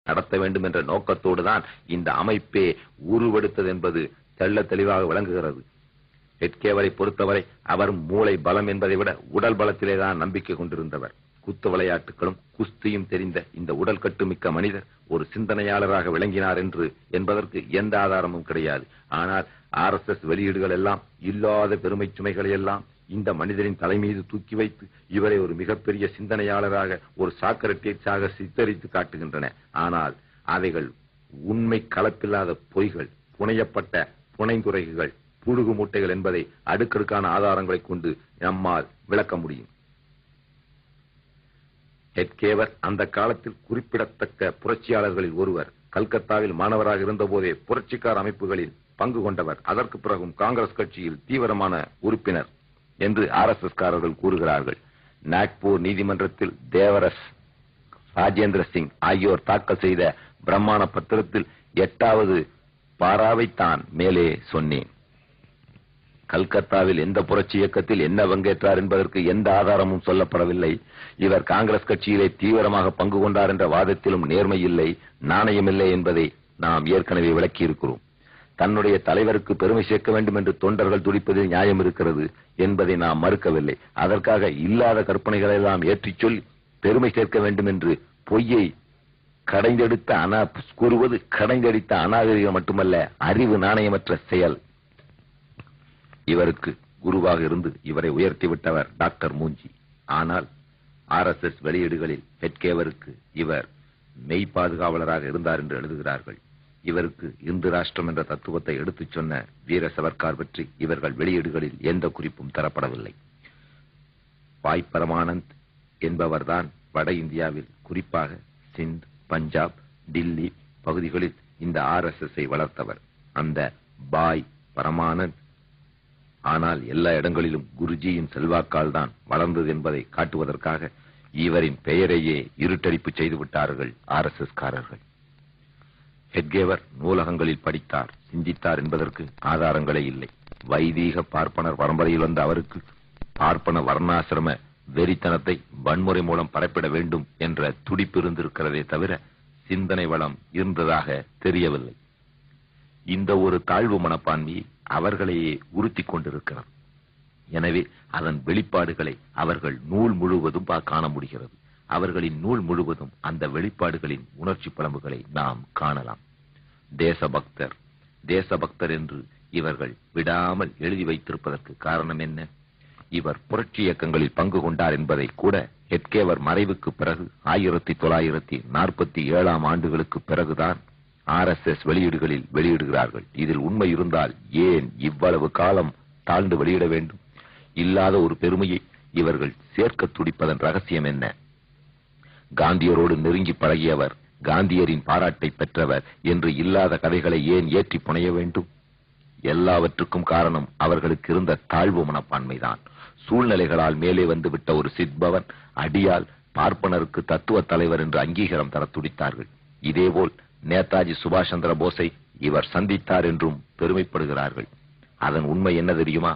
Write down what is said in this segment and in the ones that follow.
நடத்த வேண்டும் என்ற நோக்கத்தோடுதான் இந்த அமைப்பே உருவெடுத்தது என்பது தெள்ள தெளிவாக விளங்குகிறது. ஹெட்கேவரை பொறுத்தவரை அவர் மூளை பலம் என்பதை விட உடல் பலத்திலேதான் நம்பிக்கை கொண்டிருந்தவர். குத்து விளையாட்டுகளும் குஸ்தியும் தெரிந்த இந்த உடல் கட்டுமிக்க மனிதர் ஒரு சிந்தனையாளராக விளங்கினார் என்பதற்கு எந்த ஆதாரமும் கிடையாது. ஆனால் RSS வெளியீடுகள் எல்லாம் இல்லாத பெருமை சுமைகளை எல்லாம் இந்த மனிதரின் தலைமீது தூக்கி வைத்து இவரை ஒரு மிகப்பெரிய சிந்தனையாளராக, ஒரு சாக்கரட்டியஸாக சித்தரித்து காட்டுகின்றன. ஆனால் அவைகள் உண்மை கலப்பில்லாத பொய்கள், புனையப்பட்ட புனைந்துரைகள், புழுகு மூட்டைகள் என்பதை அடுக்கடுக்கான ஆதாரங்களை கொண்டு நம்மால் விளக்க முடியும். ஹெட்கேவர் அந்த காலத்தில் குறிப்பிடத்தக்க புரட்சியாளர்களில் ஒருவர். கல்கத்தாவில் மாணவராக இருந்தபோதே புரட்சிக்கார அமைப்புகளில் பங்கு கொண்டவர். அதற்கு பிறகும் காங்கிரஸ் கட்சியில் தீவிரமான உறுப்பினர் என்று RSS காரர்கள் கூறுகிறார்கள். நாக்பூர் நீதிமன்றத்தில் தேவரஸ், ராஜேந்திர சிங் ஆகியோர் தாக்கல் செய்த பிரம்மாண பத்திரத்தில் 8வது பாராவை தான் மேலே சொன்னேன். கல்கத்தாவில் எந்த புரட்சி இயக்கத்தில் என்ன பங்கேற்றார் என்பதற்கு எந்த ஆதாரமும் சொல்லப்படவில்லை. இவர் காங்கிரஸ் கட்சியிலே தீவிரமாக பங்கு கொண்டார் என்ற வாதத்திலும் நேர்மை இல்லை, நாணயமில்லை என்பதை நாம் ஏற்கனவே விளக்கியிருக்கிறோம். தன்னுடைய தலைவருக்கு பெருமை சேர்க்க வேண்டும் என்று தொண்டர்கள் துடிப்பதில் நியாயம் இருக்கிறது என்பதை நாம் மறுக்கவில்லை. அதற்காக இல்லாத கற்பனைகளை எல்லாம் ஏற்றிச் சொல்லி பெருமை சேர்க்க வேண்டும் என்று பொய்யை கூறுவது கடைந்தெடுத்த அநாகரிகம் மட்டுமல்ல, அறிவு நாணயமற்ற செயல். இவருக்கு குருவாக இருந்து இவரை உயர்த்திவிட்டவர் டாக்டர் மூஞ்சி. ஆனால் RSS வெளியீடுகளில் ஹெட்கேவருக்கு இவர் மெய் பாதுகாவலராக இருந்தார் என்று எழுதுகிறார்கள். இவருக்கு இந்து ராஷ்டிரம் என்ற தத்துவத்தை எடுத்துச் சொன்ன வீர சவர்கார் பற்றி இவர்கள் வெளியீடுகளில் எந்த குறிப்பும் தரப்படவில்லை. பாய் பரமானந்த் என்பவர்தான் வட இந்தியாவில், குறிப்பாக சிந்த், பஞ்சாப், டில்லி பகுதிகளில் இந்த RSS-ஐ வளர்த்தவர். அந்த பாய் பரமானந்த் ஆனால் எல்லா இடங்களிலும் குருஜியின் செல்வாக்கால் தான் வளர்ந்தது என்பதை காட்டுவதற்காக இவரின் பெயரையே இருட்டடிப்பு செய்துவிட்டார்கள் RSS காரர்கள். ஹெட்கேவர் நூலகங்களில் படித்தார், சிந்தித்தார் என்பதற்கு ஆதாரங்களே இல்லை. வைதீக பார்ப்பனர் பரம்பரையில் வந்த அவருக்கு பார்ப்பன வர்ணாசிரம வெறித்தனத்தை வன்முறை மூலம் பரப்பிட வேண்டும் என்ற துடிப்பு இருந்திருக்கிறதே தவிர சிந்தனை வளம் இருந்ததாக தெரியவில்லை. இந்த ஒரு தாழ்வு மனப்பான்மையை அவர்களையே உறுத்திக் கொண்டிருக்கிறார். எனவே அதன் வெளிப்பாடுகளை அவர்கள் நூல் முழுவதும் காண முடிகிறது. அவர்களின் நூல் முழுவதும் அந்த வெளிப்பாடுகளின் உணர்ச்சி பலம்புகளை நாம் காணலாம். தேசபக்தர் தேசபக்தர் என்று இவர்கள் விடாமல் எழுதி வைத்திருப்பதற்கு காரணம் என்ன? இவர் புரட்சி இயக்கங்களில் பங்கு கொண்டார் என்பதை கூட ஹெட்கேவர் மறைவுக்கு பிறகு 1947 ஆண்டுகளுக்கு பிறகுதான் RSS வெளியீடுகளில் வெளியிடுகிறார்கள். இதில் உண்மை இருந்தால் ஏன் இவ்வளவு காலம் தாழ்ந்து வெளியிட வேண்டும்? இல்லாத ஒரு பெருமையை இவர்கள் சேர்க்க துடிப்பதன் ரகசியம் என்ன? காந்தியரோடு நெருங்கி பழகியவர், காந்தியரின் பாராட்டை பெற்றவர் என்று இல்லாத கதைகளை ஏன் ஏற்றி புனைய வேண்டும்? எல்லாவற்றுக்கும் காரணம் அவர்களுக்கு இருந்த தாழ்வு மனப்பான்மைதான். சூழ்நிலைகளால் மேலே வந்துவிட்ட ஒரு சித்பவன் அடியால் பார்ப்பனருக்கு தத்துவ தலைவர் என்று அங்கீகாரம் தர துடித்தார்கள். இதேபோல் நேதாஜி சுபாஷ் சந்திர போஸை இவர் சந்தித்தார் என்றும் பெருமைப்படுகிறார்கள். அதன் உண்மை என்ன தெரியுமா?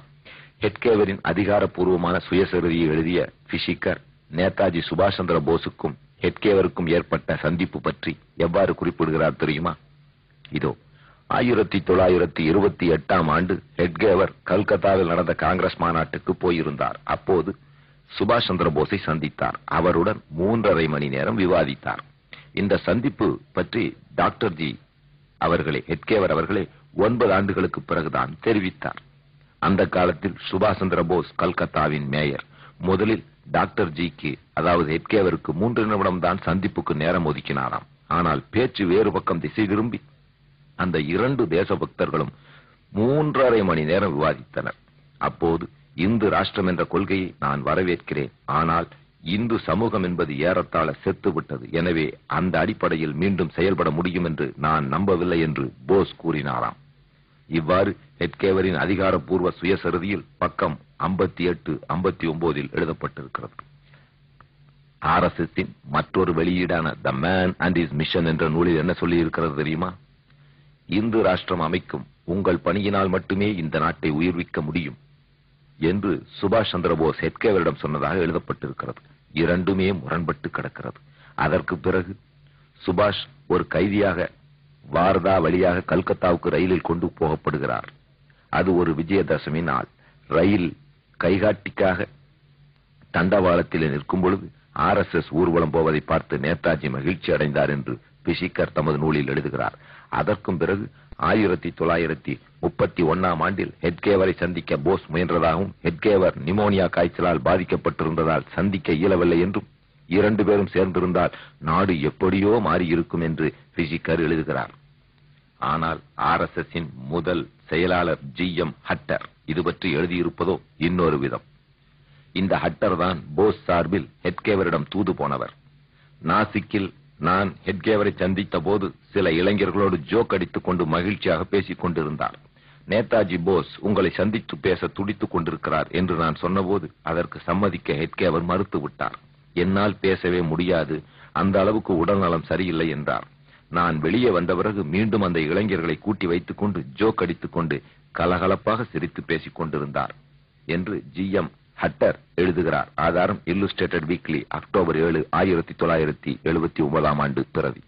ஹெட்கேவரின் அதிகாரப்பூர்வமான சுயசரிதியை எழுதிய பிஷிக்கர் நேதாஜி சுபாஷ் சந்திர போஸுக்கும் ஹெட்கேவருக்கும் ஏற்பட்ட சந்திப்பு பற்றி எவ்வாறு குறிப்பிடுகிறார் தெரியுமா? இதோ 1928 ஆண்டு ஹெட்கேவர் கல்கத்தாவில் நடந்த காங்கிரஸ் மாநாட்டுக்கு போயிருந்தார். அப்போது சுபாஷ் சந்திர போஸை சந்தித்தார். அவருடன் 3.5 மணி நேரம் விவாதித்தார். இந்த சந்திப்பு பற்றி டாக்டர் ஜி அவர்களே, ஹெட்கேவர் அவர்களே 9 ஆண்டுகளுக்கு பிறகுதான் தெரிவித்தார். அந்த காலத்தில் சுபாஷ் சந்திர போஸ் கல்கத்தாவின் மேயர். முதலில் டாக்டர் ஜிக்கு, அதாவது ஹெட்கேவருக்கு 3 நிமிடம் தான் சந்திப்புக்கு நேரம் ஒதுக்கினாராம். ஆனால் பேச்சு வேறு பக்கம் திசை திரும்பி அந்த 2 தேசபக்தர்களும் 3.5 மணி நேரம் விவாதித்தனர். அப்போது இந்து ராஷ்டிரம் என்ற கொள்கையை நான் வரவேற்கிறேன், ஆனால் இந்து சமூகம் என்பது ஏறத்தாழ செத்துவிட்டது. எனவே அந்த அடிப்படையில் மீண்டும் செயல்பட முடியும் என்று நான் நம்பவில்லை என்று போஸ் கூறினாராம். இவ்வாறு ஹெட்கேவரின் அதிகாரப்பூர்வ சுயசரிதியில் பக்கம் 58, 59 எழுதப்பட்டிருக்கிறது. RSS-இன் மற்றொரு வெளியீடான The Man and His Mission என்ற நூலில் என்ன சொல்லி இருக்கிறது தெரியுமா? இந்து ராஷ்டிரம் அமைக்கும் உங்கள் பணியினால் மட்டுமே இந்த நாட்டை உயிர்விக்க முடியும் என்று சுபாஷ் சந்திர போஸ் ஹெட்கேவரிடம் சொன்னதாக எழுதப்பட்டிருக்கிறது. இரண்டுமே முரண்பட்டு கிடக்கிறது. அதற்கு பிறகு சுபாஷ் ஒரு கைதியாக வார்தா வழியாக கல்கத்தாவுக்கு ரயிலில் கொண்டு போகப்படுகிறார். அது ஒரு விஜயதசமி நாள். ரயில் கைகாட்டிக்காக தண்டவாளத்தில் நிற்கும் பொழுது RSS ஊர்வலம் போவதை பார்த்து நேதாஜி மகிழ்ச்சி அடைந்தார் என்று பிஷிக்கர் தமது நூலில் எழுதுகிறார். அதற்கும் பிறகு 1931 ஆண்டில் ஹெட்கேவரை சந்திக்க போஸ் முயன்றதாகவும் ஹெட்கேவர் நிமோனியா காய்ச்சலால் பாதிக்கப்பட்டிருந்ததால் சந்திக்க இயலவில்லை என்றும் 2 பேரும் சேர்ந்திருந்தால் நாடு எப்படியோ மாறியிருக்கும் என்று பிஷிக்கர் எழுதுகிறார். ஆனால் RSSின் முதல் செயலாளர் GM ஹட்டர் இது பற்றி எழுதியிருப்பதோ இன்னொரு விதம். இந்த ஹட்டர் தான் போஸ் சார்பில் ஹெட்கேவரிடம் தூது போனவர். நாசிக்கில் நான் ஹெட்கேவரை சந்தித்த போது சில இளைஞர்களோடு ஜோக் அடித்துக் கொண்டு மகிழ்ச்சியாக பேசிக் கொண்டிருந்தார். நேதாஜி போஸ் உங்களை சந்தித்து பேச துடித்துக் கொண்டிருக்கிறார் என்று நான் சொன்னபோது அதற்கு சம்மதிக்க ஹெட்கேவர் மறுத்து விட்டார். என்னால் பேசவே முடியாது, அந்த அளவுக்கு உடல்நலம் சரியில்லை என்றார். நான் வெளியே வந்த பிறகு மீண்டும் அந்த இளைஞர்களை கூட்டி வைத்துக் கொண்டு ஜோக் அடித்துக் கொண்டு கலகலப்பாக சிரித்து பேசிக் கொண்டிருந்தார் என்று GM ஹட்டர் எழுதுகிறார். ஆதாரம் இல்லுஸ்ட்ரேட்டட் வீக்லி, அக்டோபர் 7, 1979 ஆண்டு பிரதி.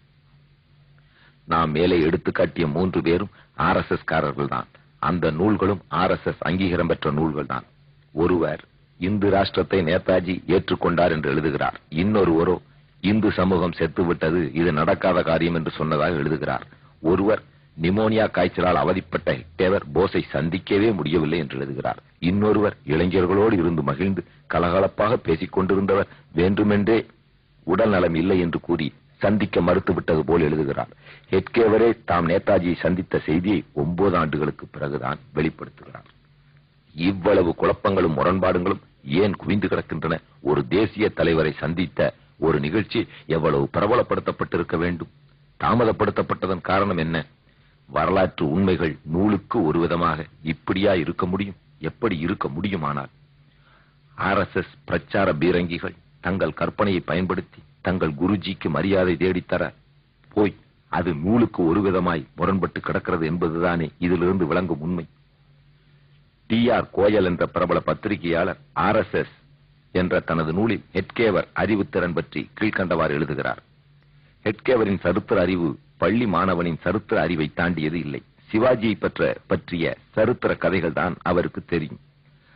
நாம் மேலே எடுத்துக்காட்டிய 3 பேரும் RSS காரர்கள் தான். அந்த நூல்களும் RSS அங்கீகாரம் பெற்ற நூல்கள் தான். ஒருவர் இந்து ராஷ்டிரத்தை நேதாஜி ஏற்றுக்கொண்டார் என்று எழுதுகிறார். இன்னொருவரோ இந்து சமூகம் செத்துவிட்டது, இது நடக்காத காரியம் என்று சொன்னதாக எழுதுகிறார். ஒருவர் நிமோனியா காய்ச்சலால் அவதிப்பட்ட ஹெட்கேவர் போஸை சந்திக்கவே முடியவில்லை என்று எழுதுகிறார். இன்னொருவர் இளைஞர்களோடு இருந்து மகிழ்ந்து கலகலப்பாக பேசிக் கொண்டிருந்தவர் வேண்டுமென்றே உடல் நலம் இல்லை என்று கூறி சந்திக்க மறுத்துவிட்டது போல் எழுதுகிறார். ஹெட்கேவரே தாம் நேதாஜியை சந்தித்த செய்தியை 9 ஆண்டுகளுக்கு பிறகுதான் வெளிப்படுத்துகிறார். இவ்வளவு குழப்பங்களும் முரண்பாடுகளும் ஏன் குவிந்து கிடக்கின்றன? ஒரு தேசிய தலைவரை சந்தித்த ஒரு நிகழ்ச்சி எவ்வளவு பிரபலப்படுத்தப்பட்டிருக்க வேண்டும்? தாமதப்படுத்தப்பட்டதன் காரணம் என்ன? வரலாற்று உண்மைகள் நூலுக்கு ஒரு விதமாக இப்படியா இருக்க முடியும்? எப்படி இருக்க முடியுமானால் RSS பிரச்சார பீரங்கிகள் தங்கள் கற்பனையை பயன்படுத்தி தங்கள் குருஜிக்கு மரியாதை தேடித்தர போய் அது நூலுக்கு ஒரு விதமாய் முரண்பட்டு கிடக்கிறது என்பதுதானே இதிலிருந்து விளங்கும் உண்மை. TR கோயல் என்ற பிரபல பத்திரிகையாளர் RSS என்ற தனது நூலில் ஹெட்கேவர் அறிவுத்திறன் பற்றி கீழ்கண்டவாறு எழுதுகிறார். ஹெட்கேவரின் சரித்திர அறிவு பள்ளி மாணவனின் சரித்திர அறிவை தாண்டியது இல்லை. சிவாஜியை பற்றிய சரித்திர கதைகள் தான் அவருக்கு தெரியும்.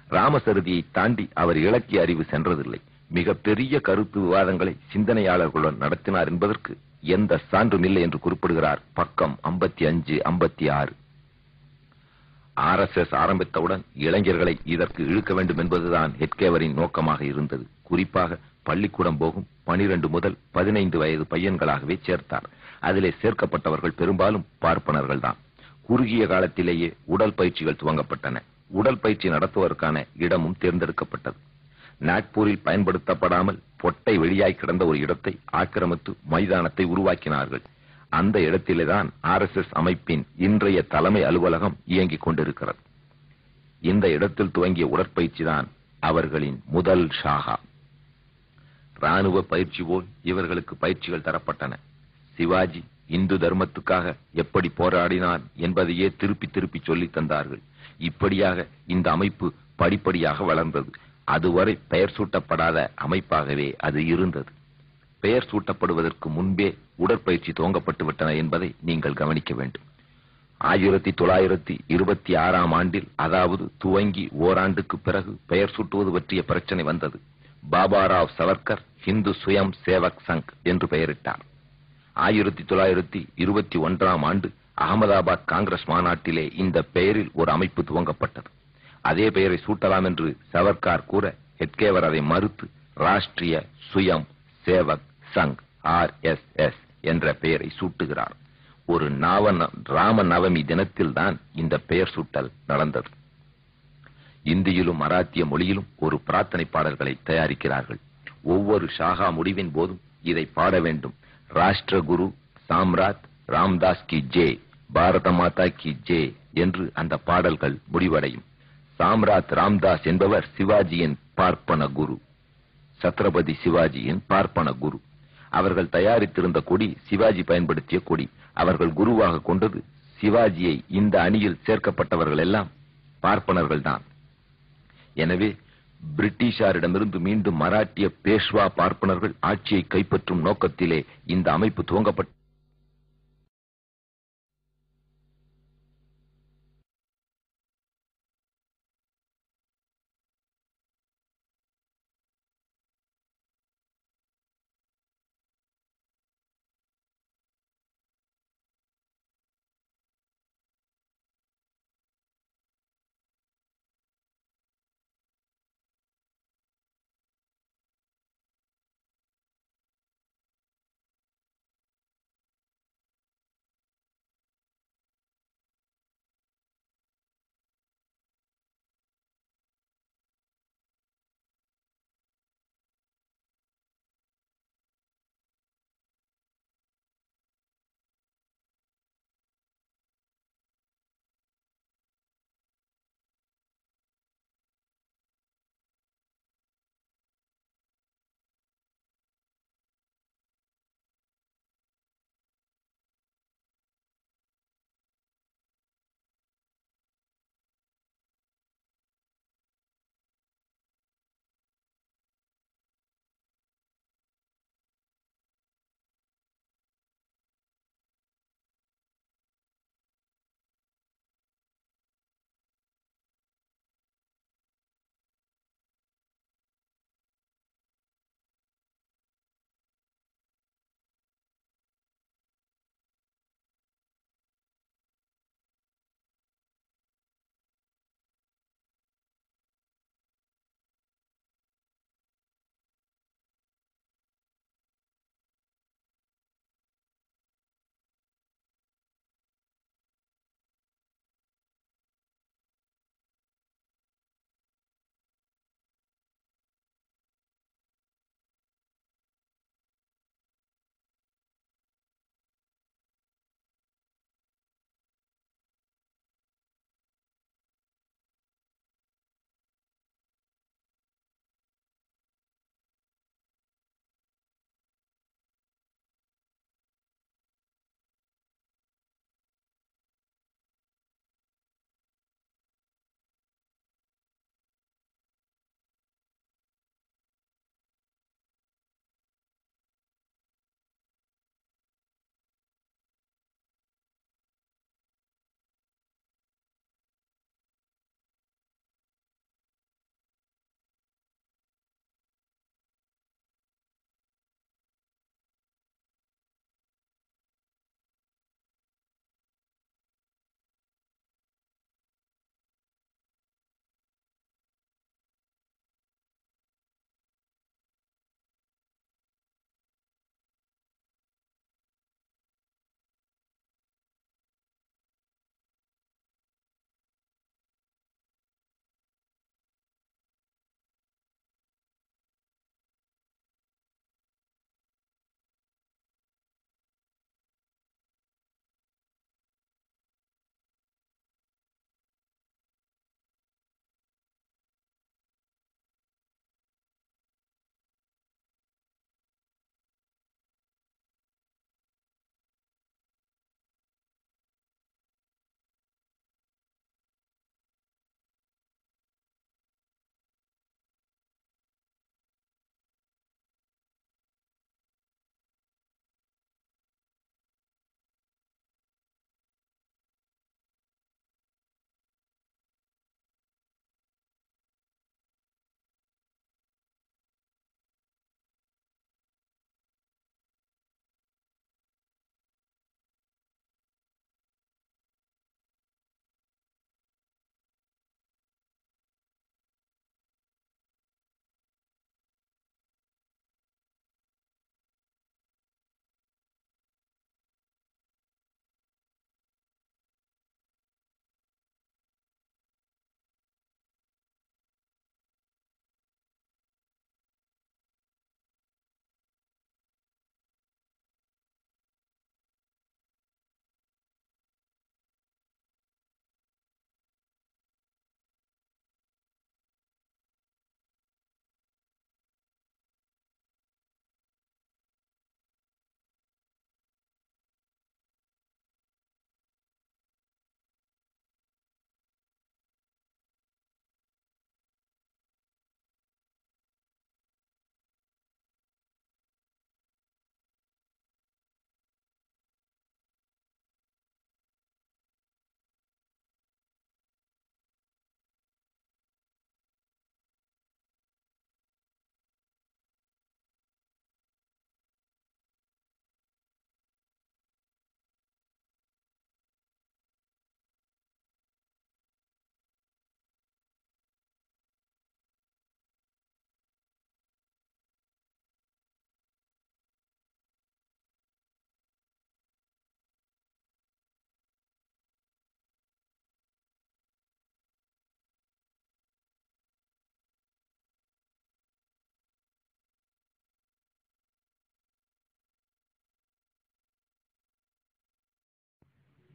ராமசரிதியை தாண்டி அவர் இலக்கிய அறிவு சென்றதில்லை. மிக பெரிய கருத்து விவாதங்களை சிந்தனையாளர்களுடன் நடத்தினார் என்பதற்கு எந்த சான்றும் இல்லை என்று குறிப்பிடுகிறார். பக்கம் 55, 56. RSS ஆரம்பித்தவுடன் இளைஞர்களை இதற்கு இழுக்க வேண்டும் என்பதுதான் ஹெட்கேவரின் நோக்கமாக இருந்தது. குறிப்பாக பள்ளிக்கூடம் போகும் 12 முதல் 15 வயது பையன்களாகவே சேர்த்தார். அதிலே சேர்க்கப்பட்டவர்கள் பெரும்பாலும் பார்ப்பனர்கள் தான். குறுகிய காலத்திலேயே உடல் பயிற்சிகள் துவங்கப்பட்டன. உடல் பயிற்சி நடத்துவதற்கான இடமும் தேர்ந்தெடுக்கப்பட்டது. நாக்பூரில் பயன்படுத்தப்படாமல் பொட்டை வெளியாய் கிடந்த ஒரு இடத்தை ஆக்கிரமித்து மைதானத்தை உருவாக்கினார்கள். அந்த இடத்திலேதான் RSS அமைப்பின் இன்றைய தலைமை அலுவலகம் இயங்கிக் கொண்டிருக்கிறது. இந்த இடத்தில் துவங்கிய உடற்பயிற்சி தான் அவர்களின் முதல் ஷாகா. ராணுவ பயிற்சி போல் இவர்களுக்கு பயிற்சிகள் தரப்பட்டன. சிவாஜி இந்து தர்மத்துக்காக எப்படி போராடினார் என்பதையே திருப்பி திருப்பி சொல்லி தந்தார்கள். இப்படியாக இந்த அமைப்பு படிப்படியாக வளர்ந்தது. அதுவரை பெயர் சூட்டப்படாத அமைப்பாகவே அது இருந்தது. பெயர் சூட்டப்படுவதற்கு முன்பே உடற்பயிற்சி துவங்கப்பட்டு விட்டன என்பதை நீங்கள் கவனிக்க வேண்டும். 1926 ஆண்டில், அதாவது துவங்கி ஓராண்டுக்கு பிறகு பெயர் சூட்டுவது பற்றிய பிரச்சனை வந்தது. பாபாராவ் சவர்கர் ஹிந்து சுயம் சேவக் சங் என்று பெயரிட்டார். 1921 ஆண்டு அகமதாபாத் காங்கிரஸ் மாநாட்டிலே இந்த பெயரில் ஒரு அமைப்பு துவங்கப்பட்டது. அதே பெயரை சூட்டலாம் என்று சவர்கார் கூற ஹெட்கேவர் அதை மறுத்து ராஷ்டிரிய சுயம் சேவக் சங் RSS என்ற பெயரை சூட்டுகிறார். ஒரு ராம நவமி தினத்தில் தான் இந்த பெயர் சூட்டல் நடந்தது. இந்தியிலும் மராத்திய மொழியிலும் ஒரு பிரார்த்தனை பாடல்களை தயாரிக்கிறார்கள். ஒவ்வொரு ஷாகா முடிவின் போதும் இதை பாட வேண்டும். ராஷ்டிர குரு சாம்ராட் ராம்தாஸ் கி ஜே, பாரத மாதா கி ஜே என்று அந்த பாடல்கள் முடிவடையும். சாம்ராட் ராம்தாஸ் என்பவர் சிவாஜியின் பார்ப்பன குரு, சத்ரபதி சிவாஜியின் பார்ப்பன குரு. அவர்கள் தயாரித்திருந்த கொடி சிவாஜி பயன்படுத்திய கொடி. அவர்கள் குருவாக கொண்டது சிவாஜியை. இந்த அணியில் சேர்க்கப்பட்டவர்கள் எல்லாம் பார்ப்பனர்கள் தான். எனவே பிரிட்டிஷாரிடமிருந்து மீண்டும் மராட்டிய பேஷ்வா பார்ப்பனர்கள் ஆட்சியை கைப்பற்றும் நோக்கத்திலே இந்த அமைப்பு துவங்கப்பட்ட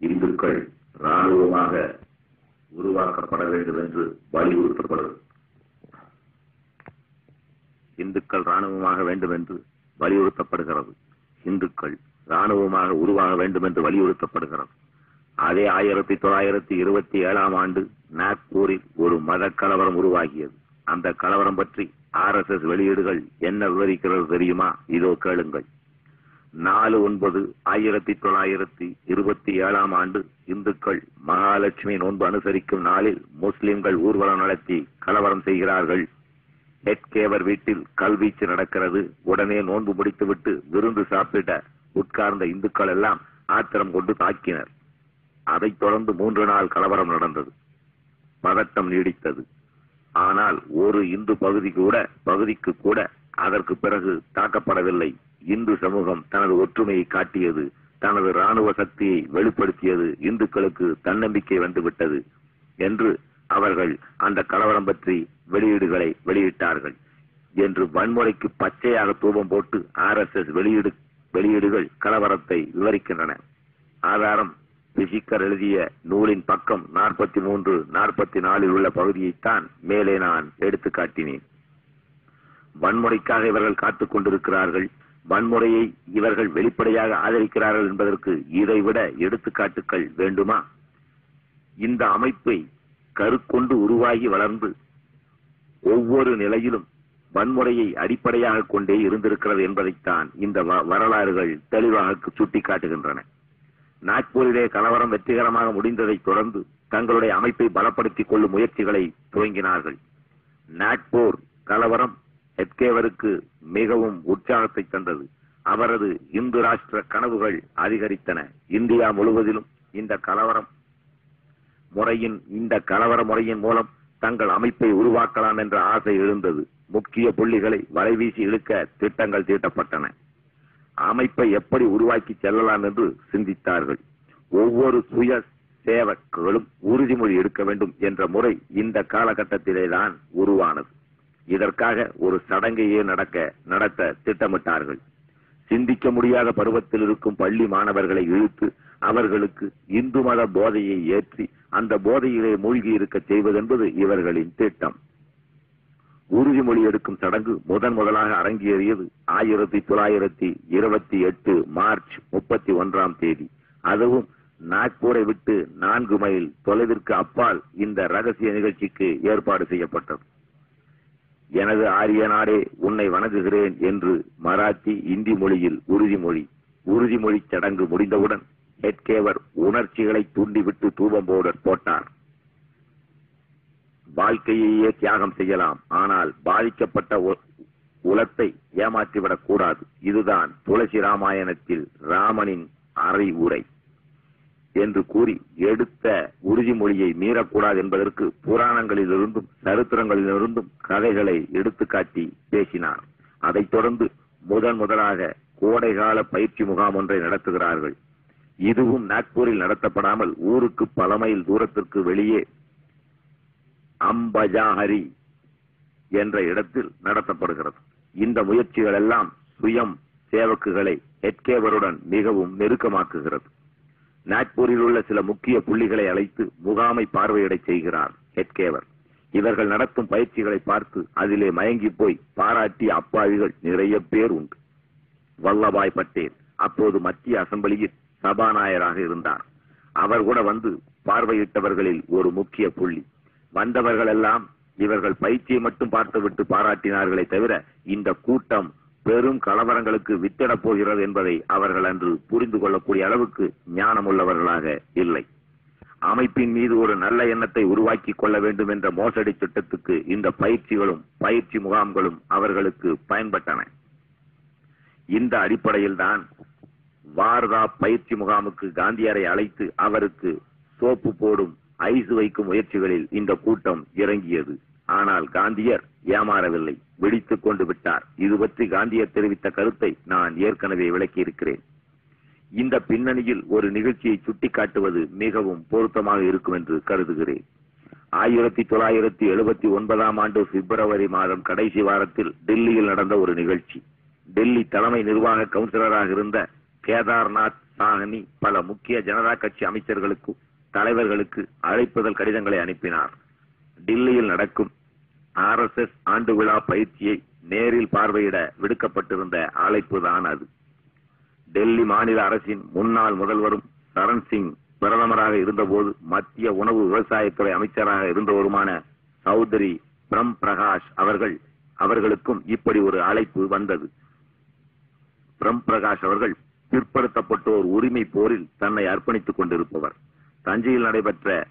இந்துக்கள் ராணுவமாக உருவாக்கப்பட வேண்டும் என்று வலியுறுத்தப்படுகிறது. இந்துக்கள் ராணுவமாக வேண்டும் என்று வலியுறுத்தப்படுகிறது. இந்துக்கள் ராணுவமாக உருவாக வேண்டும் என்று வலியுறுத்தப்படுகிறது. அதே 1927 ஆண்டு நாக்பூரில் ஒரு மத கலவரம் உருவாகியது. அந்த கலவரம் பற்றி RSS வெளியீடுகள் என்ன விவரிக்கிறது தெரியுமா? இதோ கேளுங்கள். 4/9/1927 ஆண்டு இந்துக்கள் மகாலட்சுமி நோன்பு அனுசரிக்கும் நாளில் முஸ்லிம்கள் ஊர்வலம் நடத்தி கலவரம் செய்கிறார்கள். ஹெட்கேவர் வீட்டில் கல்வீச்சு நடக்கிறது. உடனே நோன்பு முடித்துவிட்டு விருந்து சாப்பிட உட்கார்ந்த இந்துக்கள் எல்லாம் ஆத்திரம் கொண்டு தாக்கினர். அதைத் தொடர்ந்து 3 நாள் கலவரம் நடந்தது. பதட்டம் நீடித்தது. ஆனால் ஒரு இந்து பகுதிக்கு கூட அதற்கு பிறகு தாக்கப்படவில்லை. இந்து சமூகம் தனது ஒற்றுமையை காட்டியது, தனது ராணுவ சக்தியை வெளிப்படுத்தியது, இந்துக்களுக்கு தன்னம்பிக்கை வந்துவிட்டது என்று அவர்கள் அந்த கலவரம் பற்றி வெளியீடுகளை வெளியிட்டார்கள் என்று வன்முறைக்கு பச்சையாக தூபம் போட்டு RSS வெளியீடுகள் கலவரத்தை விவரிக்கின்றன. ஆதாரம் பிசிக்கர் எழுதிய நூலின் பக்கம் 43, 44 உள்ள பகுதியைத்தான் மேலே நான் எடுத்து காட்டினேன். வன்முறைக்காக இவர்கள் காத்துக் கொண்டிருக்கிறார்கள். வன்முறையை இவர்கள் வெளிப்படையாக ஆதரிக்கிறார்கள் என்பதற்கு இதைவிட எடுத்துக்காட்டுகள் வேண்டுமா? இந்த அமைப்பை கருக்கொண்டு உருவாகி வளர்ந்து ஒவ்வொரு நிலையிலும் வன்முறையை அடிப்படையாக கொண்டே இருந்திருக்கிறது என்பதைத்தான் இந்த வரலாறுகள் தெளிவாக சுட்டிக்காட்டுகின்றன. நாக்பூரிலே கலவரம் வெற்றிகரமாக முடிந்ததை தொடர்ந்து தங்களுடைய அமைப்பை பலப்படுத்திக் கொள்ளும் முயற்சிகளை துவங்கினார்கள். நாக்பூர் கலவரம் ஹெட்கேவருக்கு மிகவும் உற்சாகத்தை தந்தது. அவரது இந்து ராஷ்டிர கனவுகள் அதிகரித்தன. இந்தியா முழுவதிலும் இந்த கலவர முறையின் மூலம் தங்கள் அமைப்பை உருவாக்கலாம் என்ற ஆசை எழுந்தது. முக்கிய புள்ளிகளை வலைவீசி இழுக்க திட்டங்கள் தீட்டப்பட்டன. அமைப்பை எப்படி உருவாக்கி செல்லலாம் என்று சிந்தித்தார்கள். ஒவ்வொரு சுய சேவகர்களும் உறுதிமொழி எடுக்க வேண்டும் என்ற முறை இந்த காலகட்டத்திலேதான் உருவானது. இதற்காக ஒரு சடங்கையே நடத்த திட்டமிட்டார்கள். சிந்திக்க முடியாத பருவத்தில் இருக்கும் பள்ளி மாணவர்களை இழுத்து அவர்களுக்கு இந்து மத போதையை ஏற்றி அந்த போதையிலே மூழ்கி இருக்க செய்வதென்பது இவர்களின் திட்டம். உறுதிமொழி எடுக்கும் சடங்கு முதலாக அரங்கேறியது 1928 மார்ச் 31ஆம் தேதி. அதுவும் நாக்பூரை விட்டு 4 மைல் தொலைவிற்கு அப்பால் இந்த ரகசிய நிகழ்ச்சிக்கு ஏற்பாடு செய்யப்பட்டது. எனது ஆரிய நாடே உன்னை வணங்குகிறேன் என்று மராத்தி, இந்தி மொழியில் உறுதிமொழி சடங்கு முடிந்தவுடன் ஹெட்கேவர் உணர்ச்சிகளை தூண்டிவிட்டு தூபம் போட்டார். வாழ்க்கையையே தியாகம் செய்யலாம், ஆனால் பாதிக்கப்பட்ட உலத்தை ஏமாற்றிவிடக் கூடாது. இதுதான் துளசி ராமாயணத்தில் ராமனின் அறிவுரை என்று கூறி எடுத்த உறுதிமொழியை மீறக்கூடாது என்பதற்கு புராணங்களிலிருந்தும் சரித்திரங்களிலிருந்தும் கதைகளை எடுத்துக்காட்டி பேசினார். அதைத் தொடர்ந்து முதலாக கோடைகால பயிற்சி முகாம் ஒன்றை நடத்துகிறார்கள். இதுவும் நாக்பூரில் நடத்தப்படாமல் ஊருக்கு பல மைல் தூரத்திற்கு வெளியே அம்பஜாஹரி என்ற இடத்தில் நடத்தப்படுகிறது. இந்த முயற்சிகள் எல்லாம் சுயம் சேவக்குகளை ஹெட்கேவருடன் மிகவும் நெருக்கமாக்குகிறது. நாக்பூரில் உள்ள சில முக்கிய புள்ளிகளை அழைத்து முகாமை பார்வையிட செய்கிறார் ஹெட்கேவர். இவர்கள் நடத்தும் பயிற்சிகளை பார்த்து அதிலே மயங்கி போய் பாராட்டிய அப்பாவிகள் நிறைய பேர் உண்டு. வல்லபாய் பட்டேல் அப்போது மத்திய அசெம்பிளியில் சபாநாயகராக இருந்தார். அவர் கூட வந்து பார்வையிட்டவர்களில் ஒரு முக்கிய புள்ளி. வந்தவர்கள் எல்லாம் இவர்கள் பயிற்சியை மட்டும் பார்த்துவிட்டு பாராட்டினார்களே தவிர இந்த கூட்டம் பெரும் கலவரங்களுக்கு வித்திடப் போகிறது என்பதை அவர்கள் அன்று புரிந்து கொள்ளக்கூடிய அளவுக்கு ஞானமுள்ளவர்களாக இல்லை. அமைப்பின் மீது ஒரு நல்ல எண்ணத்தை உருவாக்கி கொள்ள வேண்டும் என்ற மோசடி திட்டத்துக்கு இந்த பயிற்சி முகாம்களும் அவர்களுக்கு பயன்பட்டன. இந்த அடிப்படையில்தான் வார்தா பயிற்சி முகாமுக்கு காந்தியாரை அழைத்து அவருக்கு சோப்பு போடும் ஐஸ் வைக்கும் முயற்சிகளில் இந்த கூட்டம் இறங்கியது. ஆனால் காந்தியர் ஏமாறவில்லை, வெடித்துக் கொண்டு விட்டார். இது பற்றி காந்தியர் தெரிவித்த கருத்தை நான் ஏற்கனவே விளக்கியிருக்கிறேன். இந்த பின்னணியில் ஒரு நிகழ்ச்சியை சுட்டிக்காட்டுவது மிகவும் பொருத்தமாக இருக்கும் என்று கருதுகிறேன். 1979ஆம் ஆண்டு பிப்ரவரி மாதம் கடைசி வாரத்தில் டெல்லியில் நடந்த ஒரு நிகழ்ச்சி. டெல்லி தலைமை நிர்வாக கவுன்சிலராக இருந்த கேதார்நாத் சாஹ்னி பல முக்கிய ஜனதா கட்சி அமைச்சர்களுக்கு தலைவர்களுக்கு அழைப்புதல் கடிதங்களை அனுப்பினார். டில்லியில் நடக்கும் RSS ஆண்டு விழா பயிற்சியை நேரில் பார்வையிட விடுக்கப்பட்டிருந்த அழைப்புதான் அது. டெல்லி மாநில அரசின் முன்னாள் முதல்வரும் சரண் சிங் பிரதமராக இருந்தபோது மத்திய உணவு விவசாயத்துறை அமைச்சராக இருந்தவருமான சௌத்ரி பிரம் பிரகாஷ் அவர்களுக்கும் இப்படி ஒரு அழைப்பு வந்தது. பிரம் பிரகாஷ் அவர்கள் பிற்படுத்தப்பட்டோர் உரிமை போரில் தன்னை அர்ப்பணித்துக் கொண்டிருப்பவர். தஞ்சையில் நடைபெற்ற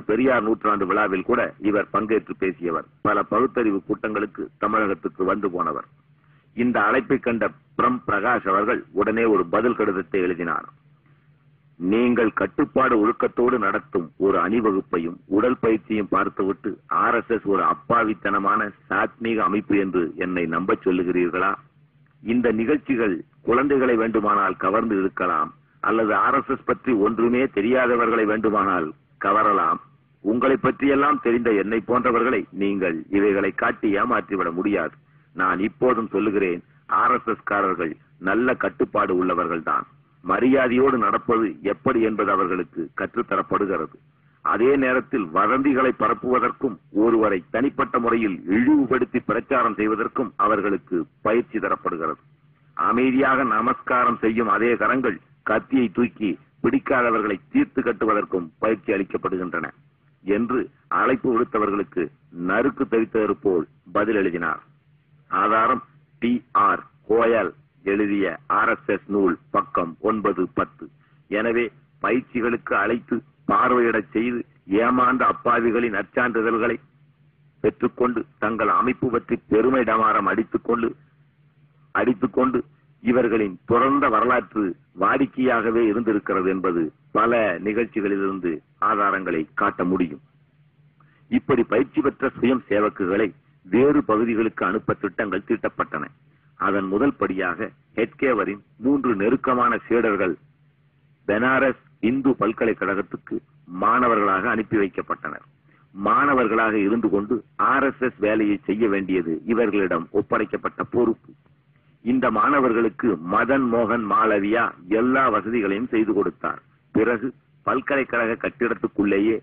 பெரியார் நூற்றாண்டு விழாவில் கூட இவர் பங்கேற்று பேசியவர். பல பகுத்தறிவு கூட்டங்களுக்கு தமிழகத்துக்கு வந்து போனவர். இந்த அழைப்பை கண்ட பிரம் பிரகாஷ் அவர்கள் உடனே ஒரு பதில் கடிதத்தை எழுதினார். நீங்கள் கட்டுப்பாடு ஒழுக்கத்தோடு நடத்தும் ஒரு அணிவகுப்பையும் உடல் பயிற்சியும் பார்த்துவிட்டு RSS ஒரு அப்பாவித்தனமான சாத்மீக அமைப்பு என்று என்னை நம்பச் சொல்லுகிறீர்களா? இந்த நிகழ்ச்சிகள் குழந்தைகளை வேண்டுமானால் கவர்ந்து இழுக்கலாம், அல்லது RSS பற்றி ஒன்றுமே தெரியாதவர்களை வேண்டுமானால் கவரலாம். உங்களை பற்றியெல்லாம் தெரிந்த என்னை போன்றவர்களை நீங்கள் இவைகளை காட்டி ஏமாற்றிவிட முடியாது. நான் இப்போதும் சொல்லுகிறேன், RSS காரர்கள் நல்ல கட்டுப்பாடு உள்ளவர்கள் தான். மரியாதையோடு நடப்பது எப்படி என்பது அவர்களுக்கு கற்றுத்தரப்படுகிறது. அதே நேரத்தில் வதந்திகளை பரப்புவதற்கும் ஒருவரை தனிப்பட்ட முறையில் இழிவுபடுத்தி பிரச்சாரம் செய்வதற்கும் அவர்களுக்கு பயிற்சி தரப்படுகிறது. அமைதியாக நமஸ்காரம் செய்யும் அதே கரங்கள் கத்தியை தூக்கி பிடிக்காதவர்களை தீர்த்து கட்டுவதற்கும் பயிற்சி அளிக்கப்படுகின்றன என்று அழைப்பு விடுத்தவர்களுக்கு நறுக்கு தெரித்தது போல் பதில் எழுதினார். ஆதாரம் TR கோயல் எழுதிய RSS நூல் பக்கம் 9-10. எனவே பயிற்சிகளுக்கு அழைத்து பார்வையிடச் செய்து ஏமாந்த அப்பாவிகளின் நற்சான்றிதழ்களை பெற்றுக்கொண்டு தங்கள் அமைப்பு பற்றி பெருமை டமாரம் அடித்துக்கொண்டு இவர்களின் தொடர்ந்த வரலாற்று வாடிக்கையாகவே இருந்திருக்கிறது என்பது பல நிகழ்ச்சிகளிலிருந்து ஆதாரங்களை காட்ட முடியும். இப்படி பயிற்சி பெற்ற சுயம் சேவக்குகளை வேறு பகுதிகளுக்கு அனுப்ப திட்டங்கள் தீட்டப்பட்டன. அதன் முதல் படியாக ஹெட்கேவரின் 3 நெருக்கமான சீடர்கள் பெனாரஸ் இந்து பல்கலைக்கழகத்துக்கு மாணவர்களாக அனுப்பி வைக்கப்பட்டனர். மாணவர்களாக இருந்து கொண்டு RSS வேலையை செய்ய வேண்டியது இவர்களிடம் ஒப்படைக்கப்பட்ட பொறுப்பு. இந்த மாணவர்களுக்கு மதன் மோகன் மாளவியா எல்லா வசதிகளையும் செய்து கொடுத்தார். பிறகு பல்கலைக்கழக கட்டிடத்துக்குள்ளேயே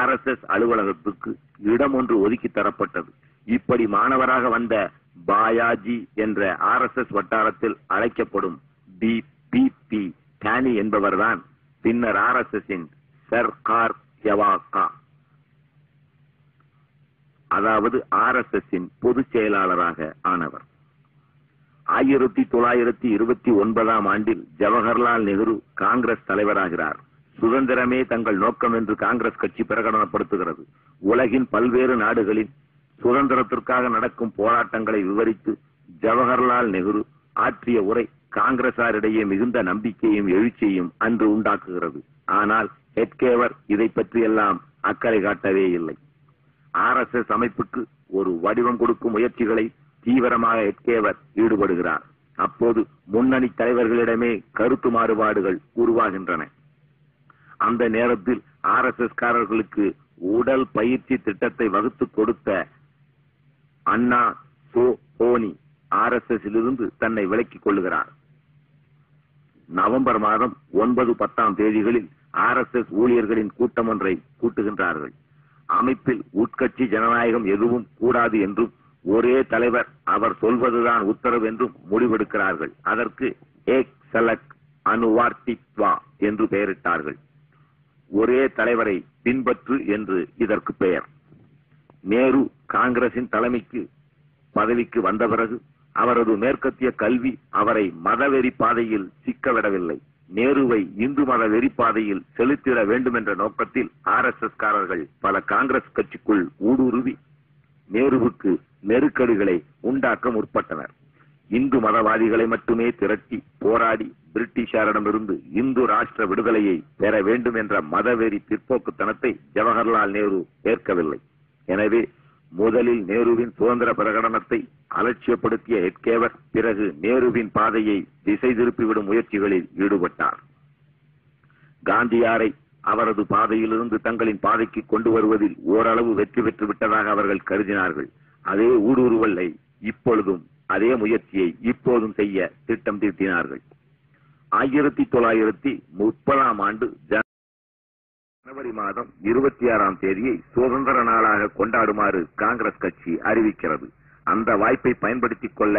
RSS அலுவலகத்துக்கு இடம் ஒன்று ஒதுக்கி தரப்பட்டது. இப்படி மாணவராக வந்த பாயாஜி என்ற RSS வட்டாரத்தில் அழைக்கப்படும் BP டேனி என்பவர்தான் பின்னர் RSSின் சர்கார் யவாகா, அதாவது RSSின் பொதுச் செயலாளராக ஆனவர். 1929 ஆண்டில் ஜவஹர்லால் நேரு காங்கிரஸ் தலைவராகிறார். சுதந்திரமே தங்கள் நோக்கம் என்று காங்கிரஸ் கட்சி பிரகடனப்படுத்துகிறது. உலகின் பல்வேறு நாடுகளில் சுதந்திரத்திற்காக நடக்கும் போராட்டங்களை விவரித்து ஜவஹர்லால் நேரு ஆற்றிய உரை காங்கிரசாரிடையே மிகுந்த நம்பிக்கையும் எழுச்சியையும் அன்று உண்டாக்குகிறது. ஆனால் ஹெட்கேவர் இதை பற்றியெல்லாம் அக்கறை காட்டவே இல்லை. RSS அமைப்புக்கு ஒரு வடிவம் கொடுக்கும் முயற்சிகளை தீவிரமாக ஹெட்கேவர் ஈடுபடுகிறார். அப்போது முன்னணி தலைவர்களிடமே கருத்து மாறுபாடுகள் உருவாகின்றன. அந்த நேரத்தில் RSS காரர்களுக்கு உடல் பயிற்சி திட்டத்தை வகுத்து கொடுத்த அண்ணா சோஹோனி RSSிலிருந்து தன்னை விலக்கிக் கொள்ளுகிறார். நவம்பர் மாதம் 9-10 தேதிகளில் RSS ஊழியர்களின் கூட்டம் ஒன்றை கூட்டுகின்றார்கள். அமைப்பில் உட்கட்சி ஜனநாயகம் எதுவும் கூடாது என்றும் ஒரே தலைவர் அவர் சொல்வதுதான் உத்தரவு என்றும் முடிவெடுக்கிறார்கள். அதற்கு ஏக் சலக் அனுவார்த்தித்வா என்று பெயரிட்டார்கள். ஒரே தலைவரை பின்பற்று என்று இதற்கு பெயர். நேரு காங்கிரசின் தலைமைக்கு பதவிக்கு வந்த பிறகு அவரது மேற்கத்திய கல்வி அவரை மதவெறி பாதையில் சிக்கவிடவில்லை. நேருவை இந்து மத வெறி பாதையில் செலுத்திட வேண்டும் என்ற நோக்கத்தில் RSS காரர்கள் பல காங்கிரஸ் கட்சிக்குள் ஊடுருவி நேருவுக்கு நெருக்கடிகளை உண்டாக்க முற்பட்டனர். இந்து மதவாதிகளை மட்டுமே திரட்டி போராடி பிரிட்டிஷாரிடமிருந்து இந்து ராஷ்டிர விடுதலையை பெற வேண்டும் என்ற மதவெறி பிற்போக்குத்தனத்தை ஜவஹர்லால் நேரு ஏற்கவில்லை. எனவே முதலில் நேருவின் சுதந்திர பிரகடனத்தை அலட்சியப்படுத்திய ஹெட்கேவர் பிறகு நேருவின் பாதையை திசை திருப்பிவிடும் முயற்சிகளில் ஈடுபட்டார். காந்தியாரை அவரது பாதையிலிருந்து தங்களின் பாதைக்கு கொண்டு வருவதில் ஓரளவு வெற்றி பெற்று விட்டதாக அவர்கள் கருதினார்கள். அதே ஊடுருவலை இப்பொழுதும் அதே முயற்சியை இப்போதும் செய்ய திட்டம் தீட்டினார்கள். 1930 ஜனவரி மாதம் 26 தேதியை சுதந்திர நாளாக கொண்டாடுமாறு காங்கிரஸ் கட்சி அறிவிக்கிறது. அந்த வாய்ப்பை பயன்படுத்திக் கொள்ள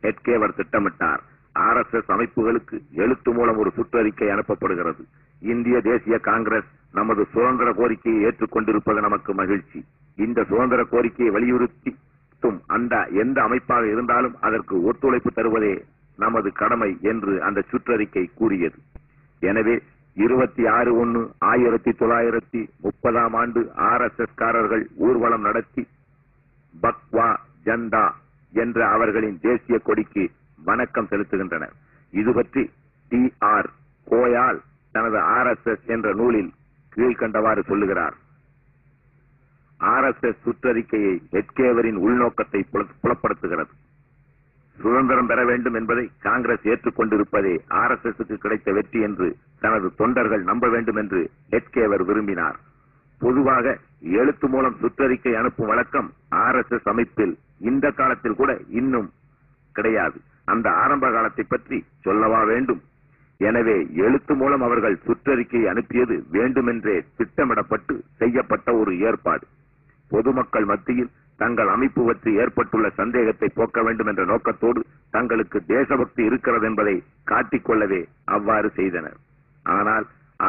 ஹெட்கேவர் திட்டமிட்டார். RSS அமைப்புகளுக்கு எழுத்து மூலம் ஒரு சுற்றறிக்கை அனுப்பப்படுகிறது. இந்திய தேசிய காங்கிரஸ் நமது சுதந்திர கோரிக்கையை ஏற்றுக்கொண்டிருப்பது நமக்கு மகிழ்ச்சி. இந்த சுதந்திர கோரிக்கையை வலியுறுத்தும் எந்த அமைப்பாக இருந்தாலும் அதற்கு ஒத்துழைப்பு தருவதே நமது கடமை என்று அந்த சுற்றறிக்கை கூறியது. எனவே 26/1/1930 RSS காரர்கள் ஊர்வலம் நடத்தி பக்வா ஜந்தா என்ற அவர்களின் தேசிய கொடிக்கு வணக்கம் செலுத்துகின்றனர். இது பற்றி TR கோயால் தனது RSS என்ற நூலில் கீழ்கண்டவாறு சொல்லுகிறார். RSS சுற்றறிக்கையை ஹெட்கேவரின் உள்நோக்கத்தை புலப்படுத்துகிறது. சுதந்திரம் பெற வேண்டும் என்பதை காங்கிரஸ் ஏற்றுக்கொண்டிருப்பதே RSSக்கு கிடைத்த வெற்றி என்று தனது தொண்டர்கள் நம்ப வேண்டும் என்று ஹெட்கேவர் விரும்பினார். பொதுவாக எழுத்து மூலம் சுற்றறிக்கை அனுப்பும் வழக்கம் RSS அமைப்பில் இந்த காலத்தில் கூட இன்னும் கிடையாது. அந்த ஆரம்ப காலத்தை பற்றி சொல்லவா வேண்டும்? எனவே எழுத்து மூலம் அவர்கள் சுற்றறிக்கையை அனுப்பியது வேண்டுமென்றே திட்டமிடப்பட்டு செய்யப்பட்ட ஒரு ஏற்பாடு. பொதுமக்கள் மத்தியில் தங்கள் அமைப்பு பற்றி ஏற்பட்டுள்ள சந்தேகத்தை போக்க வேண்டும் என்ற நோக்கத்தோடு தங்களுக்கு தேசபக்தி இருக்கிறது என்பதை காட்டிக்கொள்ளவே அவ்வாறு செய்தனர். ஆனால்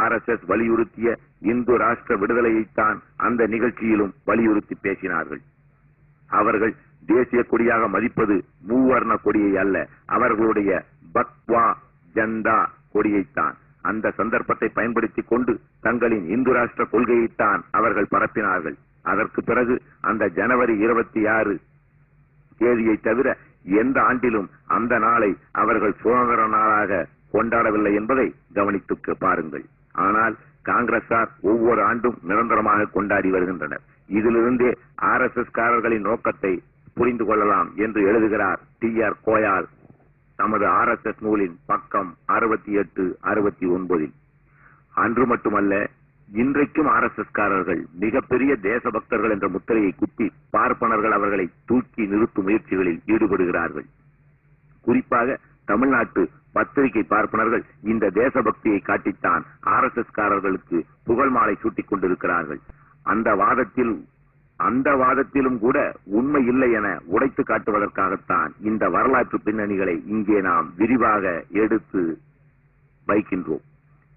RSS வலியுறுத்திய இந்து ராஷ்டிர விடுதலையைத்தான் அந்த நிகழ்ச்சியிலும் வலியுறுத்தி பேசினார்கள். அவர்கள் தேசிய கொடியாக மதிப்பது மூவர்ண கொடியை அல்ல, அவர்களுடைய பக்வா ஜந்தா கொடியைத்தான். அந்த சந்தர்ப்பத்தை பயன்படுத்திக் கொண்டு தங்களின் இந்து ராஷ்டிர கொள்கையைத்தான் அவர்கள் பரப்பினார்கள். அதற்கு பிறகு அந்த ஜனவரி 26 தேதியை தவிர எந்த ஆண்டிலும் அந்த நாளை அவர்கள் சுதந்திர நாளாக கொண்டாடவில்லை என்பதை கவனித்து பாருங்கள். ஆனால் காங்கிரசார் ஒவ்வொரு ஆண்டும் நிரந்தரமாக கொண்டாடி வருகின்றனர். இதிலிருந்தே RSS காரர்களின் நோக்கத்தை புரிந்து கொள்ளலாம் என்று எழுதுகிறார் TR கோயால் நமது RSS நூலின் பக்கம் 68-69. அன்று மட்டுமல்ல, இன்றைக்கும் RSS காரர்கள் மிகப்பெரிய தேசபக்தர்கள் என்ற முத்திரையை குத்தி பார்ப்பனர்கள் அவர்களை தூக்கி நிறுத்தும் முயற்சிகளில் ஈடுபடுகிறார்கள். குறிப்பாக தமிழ்நாட்டு பத்திரிகை பார்ப்பனர்கள் இந்த தேசபக்தியை காட்டித்தான் RSS காரர்களுக்கு புகழ் மாலை சூட்டிக் கொண்டிருக்கிறார்கள். அந்த வாதத்திலும் கூட உண்மை இல்லை என உடைத்து காட்டுவதற்காகத்தான் இந்த வரலாற்று பின்னணிகளை இங்கே நாம் விரிவாக எடுத்து வைக்கின்றோம்.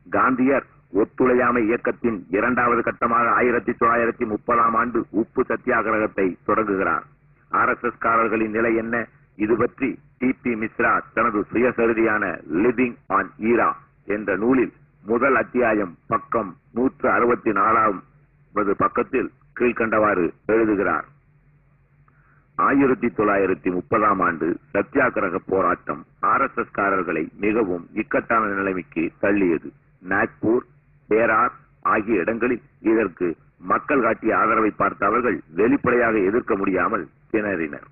காந்தியர் ஒத்துழையாமை இயக்கத்தின் 2வது கட்டமாக 1930 உப்பு சத்தியாகிரகத்தை தொடங்குகிறார். RSS காரர்களின் நிலை என்ன? இது பற்றி TP மிஸ்ரா தனது சுயசரிதியான லிவிங் ஆன் ஈரா என்ற நூலில் முதல் அத்தியாயம் பக்கம் 164 பக்கத்தில் கீழ்கண்டவாறு எழுதுகிறார். 1930 சத்தியாகிரக போராட்டம் RSS காரர்களை மிகவும் இக்கட்டான நிலைமைக்கு தள்ளியது. நாக்பூர், பேரார் ஆகிய இடங்களில் இதற்கு மக்கள் காட்டிய ஆதரவை பார்த்த அவர்கள் வெளிப்படையாக எதிர்க்க முடியாமல் திணறினர்.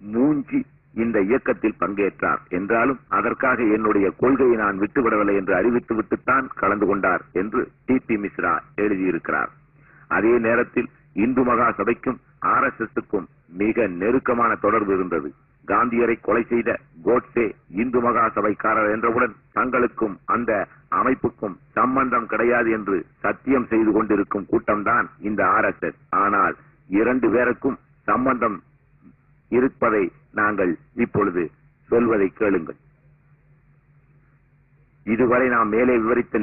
மூஞ்சி இந்த இயக்கத்தில் பங்கேற்றார் என்றாலும் அதற்காக என்னுடைய கொள்கையை நான் விட்டுவிடவில்லை என்று அறிவித்துவிட்டுத்தான் கலந்து கொண்டார் என்று TP மிஸ்ரா எழுதியிருக்கிறார். அதே நேரத்தில் இந்து மகா சபைக்கும் RSSக்கும் மிக நெருக்கமான தொடர்பு இருந்தது. காந்தியரை கொலை செய்த கோட்சே இந்து மகா சபைக்காரர் என்றவுடன் தங்களுக்கும் அந்த அமைப்புக்கும் சம்பந்தம் கிடையாது என்று சத்தியம் செய்து கொண்டிருக்கும் கூட்டம்தான் இந்த RSS. ஆனால் 2 பேருக்கும் சம்பந்தம் இருப்பதை நாங்கள் இப்பொழுது சொல்வதை கேளுங்கள். இதுவரை நாம் மேலே விவரித்த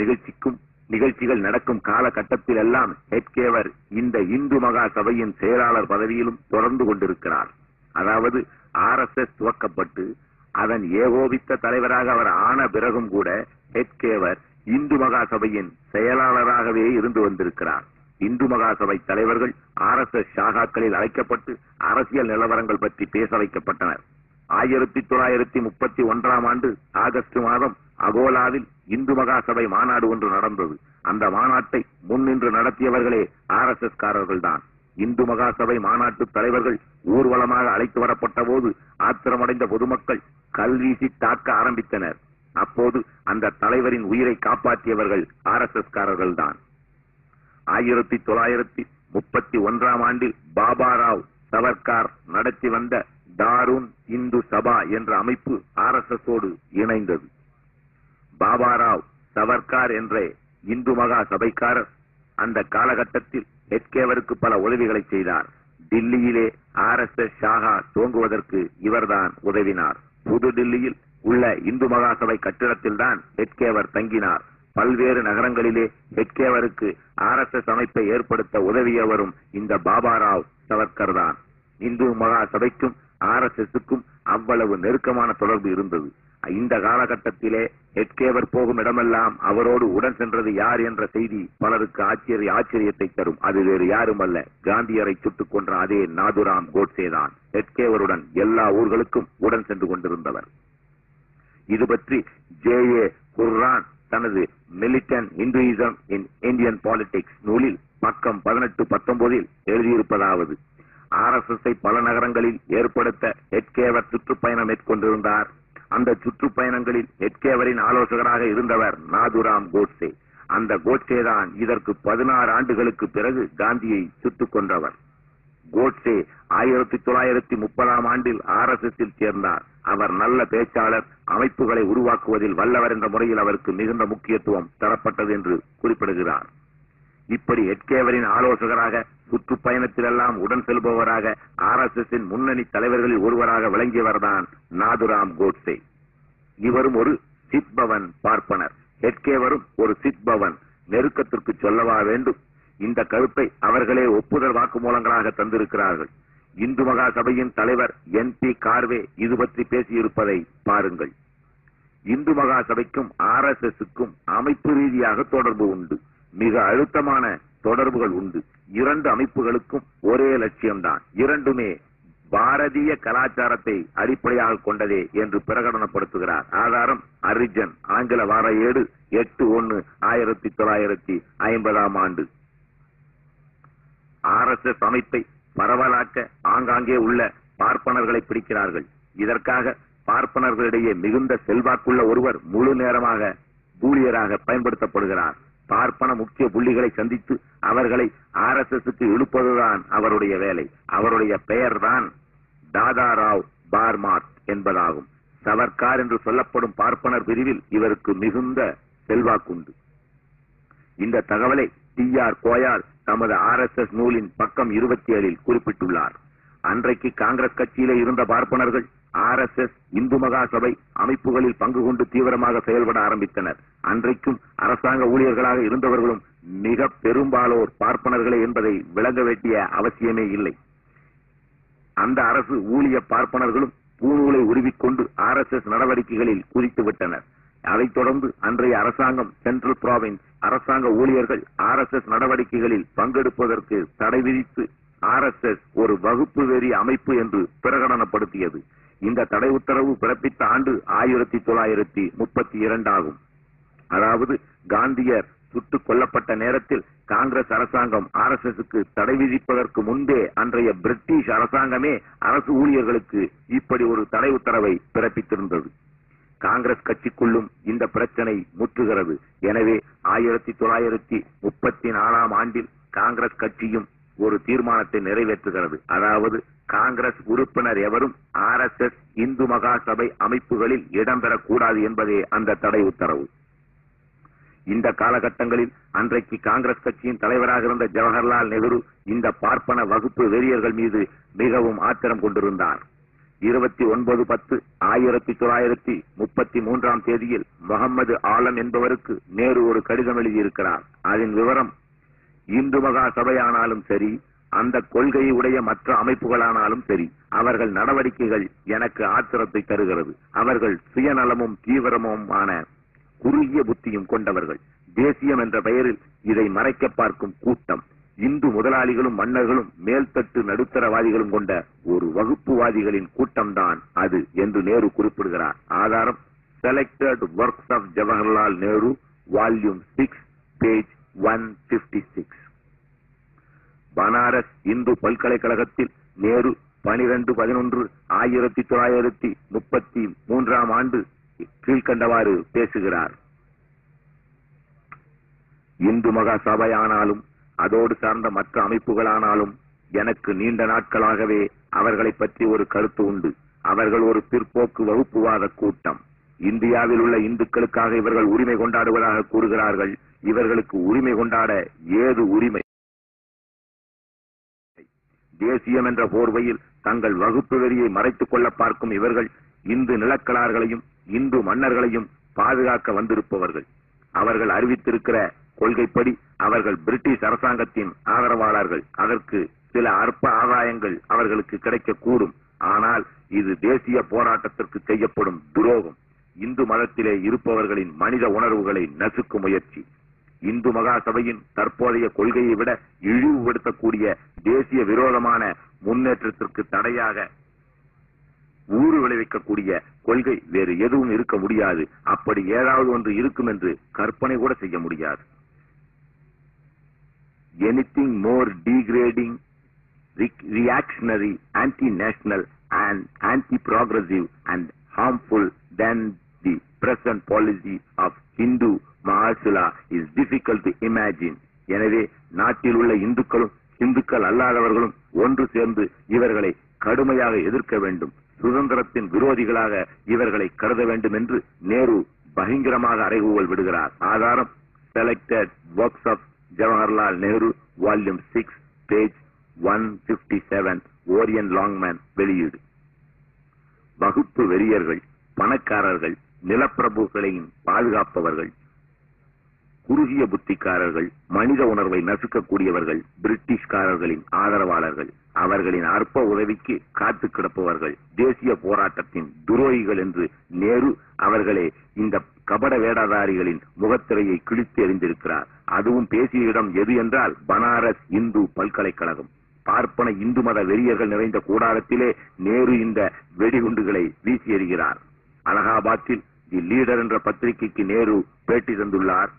நிகழ்ச்சிகள் நடக்கும் காலகட்டத்தில் எல்லாம் ஹெட்கேவர் இந்த இந்து மகா சபையின் செயலாளர் பதவியிலும் தொடர்ந்து கொண்டிருக்கிறார். அதாவது RSS துவக்கப்பட்டு அதன் ஏகோபித்த தலைவராக அவர் ஆன பிறகும் கூட ஹெட்கேவர் இந்து மகா சபையின் செயலாளராகவே இருந்து வந்திருக்கிறார். இந்து மகா சபை தலைவர்கள் RSS ஷாகாக்களில் அழைக்கப்பட்டு அரசியல் நிலவரங்கள் பற்றி பேச வைக்கப்பட்டனர். 1931 ஆகஸ்ட் மாதம் அகோலாவில் இந்து மகா சபை மாநாடு ஒன்று நடந்தது. அந்த மாநாட்டை முன்னின்று நடத்தியவர்களே RSS காரர்கள் தான். இந்து மகா சபை மாநாட்டு தலைவர்கள் ஊர்வலமாக அழைத்து வரப்பட்ட போது ஆத்திரமடைந்த பொதுமக்கள் கல்வீசி தாக்க ஆரம்பித்தனர். அப்போது அந்த தலைவரின் உயிரை காப்பாற்றியவர்கள் RSS காரர்கள் தான். 1931 பாபாராவ் சவர்கார் நடத்தி வந்த தாருன் இந்து சபா என்ற அமைப்பு RSSோடு இணைந்தது. பாபாராவ் சவர்கார் என்ற இந்து மகா சபைக்காரர் அந்த காலகட்டத்தில் ஹெட்கேவருக்கு பல உதவிகளை செய்தார். டில்லியிலே RSS ஷாகா துவங்குவதற்கு இவர்தான் உதவினார். புது டில்லியில் உள்ள இந்து மகாசபை கட்டிடத்தில்தான் ஹெட்கேவர் தங்கினார். பல்வேறு நகரங்களிலே ஹெட்கேவருக்கு RSS அமைப்பை ஏற்படுத்த உதவியவரும் இந்த பாபாராவ் சவர்கர் தான். இந்து மகா சபைக்கும் RSSக்கும் அவ்வளவு நெருக்கமான தொடர்பு இருந்தது. இந்த காலகட்டத்திலே ஹெட்கேவர் போகும் இடமெல்லாம் அவரோடு உடன் சென்றது யார் என்ற செய்தி பலருக்கு ஆச்சரியத்தை தரும். அது வேறு யாரும் அல்ல, காந்தியரை சுட்டுக் கொன்ற அதே நாதுராம் கோட்சே தான் ஹெட்கேவருடன் எல்லா ஊர்களுக்கும் உடன் சென்று கொண்டிருந்தவர். இது பற்றி J.A. குர்ரான் தனது militant Hinduism in Indian politics நூலில் பக்கம் 18-19 எழுதியிருப்பதாவது: RSS பல நகரங்களில் ஏற்படுத்த ஹெட்கேவர் சுற்றுப்பயணம் மேற்கொண்டிருந்தார். அந்த சுற்றுப்பயணங்களில் ஹெட்கேவரின் ஆலோசகராக இருந்தவர் நாதுராம் கோட்சே. அந்த கோட்சே தான் இதற்கு 16 ஆண்டுகளுக்கு பிறகு காந்தியை சுட்டுக் கொன்றவர். கோட்சே 1930ஆம் ஆண்டில் RSSல் சேர்ந்தார். அவர் நல்ல பேச்சாளர், அமைப்புகளை உருவாக்குவதில் வல்லவர் என்ற முறையில் அவருக்கு மிகுந்த முக்கியத்துவம் தரப்பட்டது என்று குறிப்பிடுகிறார். இப்படி ஹெட்கேவரின் ஆலோசகராக, சுற்றுப்பயணத்திலெல்லாம் உடன் செல்பவராக, RSSன் முன்னணி தலைவர்களில் ஒருவராக விளங்கியவர்தான் நாதுராம் கோட்சே. இவரும் ஒரு சித்பவன் பார்ப்பனர், ஹெட்கேவரும் ஒரு சித்பவன். நெருக்கத்திற்கு சொல்லவா வேண்டும்? இந்த கருத்தை அவர்களே ஒப்புதல் வாக்குமூலங்களாக தந்திருக்கிறார்கள். இந்து மகா சபையின் தலைவர் NP கார்வே இது பற்றி பேசியிருப்பதை பாருங்கள். இந்து மகா சபைக்கும் RSSக்கும் அமைப்பு ரீதியாக தொடர்பு உண்டு, மிக அழுத்தமான தொடர்புகள் உண்டு. இரண்டு அமைப்புகளுக்கும் ஒரே லட்சியம்தான், இரண்டுமே பாரதிய கலாச்சாரத்தை அடிப்படையாக கொண்டதே என்று பிரகடனப்படுத்துகிறார். ஆதாரம் அரிஜன், ஆங்கில வார ஏடு 8/1/1950ஆம் ஆண்டு. RSS அமைப்பை பரவலாக்க ஆங்காங்கே உள்ள பார்ப்பனர்களை பிடிக்கிறார்கள். இதற்காக பார்ப்பனர்களிடையே மிகுந்த செல்வாக்குள்ள ஒருவர் முழு நேரமாக ஊழியராக பயன்படுத்தப்படுகிறார். பார்ப்பன முக்கிய புள்ளிகளை சந்தித்து அவர்களை RSSக்கு இழுப்பதுதான் அவருடைய வேலை. அவருடைய பெயர்தான் தாதாராவ் பார்மாத் என்பதாகும். சவர்கார் என்று சொல்லப்படும் பார்ப்பனர் பிரிவில் இவருக்கு மிகுந்த செல்வாக்குண்டு. இந்த தகவலை T.R. கோயால் தமது RSS நூலின் பக்கம் 27 குறிப்பிட்டுள்ளார். அன்றைக்கு காங்கிரஸ் கட்சியிலே இருந்த பார்ப்பனர்கள் RSS இந்து மகா சபை அமைப்புகளில் பங்கு கொண்டு தீவிரமாக செயல்பட ஆரம்பித்தனர். அன்றைக்கும் அரசாங்க ஊழியர்களாக இருந்தவர்களும் மிக பெரும்பாலோர் பார்ப்பனர்களே என்பதை விளங்க வேண்டிய அவசியமே இல்லை. அந்த அரசு ஊழிய பார்ப்பனர்களும் பூநூலை உருவிக்கொண்டு RSS நடவடிக்கைகளில் குதித்து விட்டனர். அதைத் தொடர்ந்து அன்றைய அரசாங்கம் சென்ட்ரல் ப்ராவின்ஸ் அரசாங்க ஊழியர்கள் RSS நடவடிக்கைகளில் பங்கெடுப்பதற்கு தடை விதித்து RSS ஒரு வகுப்பு வெறி அமைப்பு என்று பிரகடனப்படுத்தியது. இந்த தடை உத்தரவு பிறப்பித்த ஆண்டு 1932 ஆகும். அதாவது காந்தியர் சுட்டுக் கொல்லப்பட்ட நேரத்தில் காங்கிரஸ் அரசாங்கம் RSSக்கு தடை விதிப்பதற்கு முன்பே அன்றைய பிரிட்டிஷ் அரசாங்கமே அரசு ஊழியர்களுக்கு இப்படி ஒரு தடை உத்தரவை பிறப்பித்திருந்தது. காங்கிரஸ் கட்சிக்குள்ளும் இந்த பிரச்சனை முற்றுகிறது. எனவே 1934ஆம் ஆண்டில் காங்கிரஸ் கட்சியும் ஒரு தீர்மானத்தை நிறைவேற்றுகிறது. அதாவது காங்கிரஸ் உறுப்பினர் எவரும் RSS இந்து மகா சபை அமைப்புகளில் இடம்பெறக்கூடாது என்பதே அந்த தடை உத்தரவு. இந்த காலகட்டங்களில் அன்றைக்கு காங்கிரஸ் கட்சியின் தலைவராக இருந்த ஜவஹர்லால் நேரு இந்த பார்ப்பன வகுப்பு வெறியர்கள் மீது மிகவும் ஆத்திரம் கொண்டிருந்தார். 29/10/1933ஆம் தேதியில் முகமது ஆலம் என்பவருக்கு நேரு ஒரு கடிதம் எழுதியிருக்கிறார். அதன் விவரம்: இந்து மகா சபையானாலும் சரி, அந்த கொள்கையை உடைய மற்ற அமைப்புகளானாலும் சரி, அவர்கள் நடவடிக்கைகள் எனக்கு ஆத்திரத்தை தருகிறது. அவர்கள் சுயநலமும் தீவிரமுமான குறுகிய புத்தியும் கொண்டவர்கள். தேசியம் என்ற பெயரில் இதை மறைக்க பார்க்கும் கூட்டம். இந்து முதலாளிகளும் மன்னர்களும் மேல்தட்டு நடுத்தரவாதிகளும் கொண்ட ஒரு வகுப்புவாதிகளின் கூட்டம்தான் அது என்று நேரு குறிப்பிடுகிறார். ஆதாரம் selected works of Jawaharlal Nehru, volume 6, page 156. Banaras Hindu பல்கலைக்கழகத்தில் நேரு 12/11/1933ஆம் ஆண்டு கீழ்கண்டவாறு பேசுகிறார்: இந்து மகா சபையானாலும் அதோடு சார்ந்த மற்ற அமைப்புகளானாலும் எனக்கு நீண்ட நாட்களாகவே அவர்களை பற்றி ஒரு கருத்து உண்டு. அவர்கள் ஒரு பிற்போக்கு வகுப்புவாத கூட்டம். இந்தியாவில் உள்ள இந்துக்களுக்காக இவர்கள் உரிமை கொண்டாடுவதாக கூறுகிறார்கள். இவர்களுக்கு உரிமை கொண்டாட ஏது உரிமை? தேசியம் என்ற போர்வையில் தங்கள் வகுப்பு வெறியை மறைத்துக் கொள்ள பார்க்கும் இவர்கள் இந்து நிலக்கலார்களையும் இந்து மன்னர்களையும் பாதுகாக்க வந்திருப்பவர்கள். அவர்கள் அறிவித்திருக்கிற கொள்கைப்படி அவர்கள் பிரிட்டிஷ் அரசாங்கத்தின் ஆதரவாளர்கள். அதற்கு சில அற்ப ஆதாயங்கள் அவர்களுக்கு கிடைக்கக்கூடும். ஆனால் இது தேசிய போராட்டத்திற்கு செய்யப்படும் துரோகம். இந்து மதத்திலே இருப்பவர்களின் மனித உணர்வுகளை நசுக்கும் முயற்சி. இந்து மகா சபையின் தற்போதைய கொள்கையை விட இழிவுபடுத்தக்கூடிய தேசிய விரோதமான முன்னேற்றத்திற்கு தடையாக ஊறு விளைவிக்கக்கூடிய கொள்கை வேறு எதுவும் இருக்க முடியாது. அப்படி ஏதாவது ஒன்று இருக்கும் என்று கற்பனை கூட செய்ய முடியாது. Anything more degrading, reactionary, anti-national and anti-progressive and harmful than the present policy of Hindu Mahasula is difficult to imagine. எனவே நாட்டில் உள்ள இந்துக்களும் இந்துக்கள் அல்லாதவர்களும் ஒன்று சேர்ந்து இவர்களை கடுமையாக எதிர்க்க வேண்டும். சுதந்திரத்தின் விரோதிகளாக இவர்களை கருத வேண்டும் என்று நேரு பகிரங்கமாக அறைகூவல் விடுகிறார். ஆதாரம் selected works of Jawaharlal Nehru, volume 6, page 157, Orient Longman வெளியீடு. வகுப்பு வெறியர்கள், பணக்காரர்கள், நிலப்பிரபுக்களையும் பாதுகாப்பவர்கள், குறுகிய புத்திக்காரர்கள், மனித உணர்வை நசுக்கக்கூடியவர்கள், பிரிட்டிஷ்காரர்களின் ஆதரவாளர்கள், அவர்களின் அற்ப உதவிக்கு காத்து கிடப்பவர்கள், தேசிய போராட்டத்தின் துரோகிகள் என்று நேரு அவர்களே இந்த கபட வேடதாரிகளின் முகத்திரையை கிழித்து எறிந்திருக்கிறார். அதுவும் பேசிய இடம் எது என்றால் பனாரஸ் இந்து பல்கலைக்கழகம். பார்ப்பன இந்து மத வெறியர்கள் நிறைந்த கூடாரத்திலே நேரு இந்த வெடிகுண்டுகளை வீசி எறிகிறார். அலகாபாத்தில் தி லீடர் என்ற பத்திரிகைக்கு நேரு பேட்டி தந்துள்ளார்.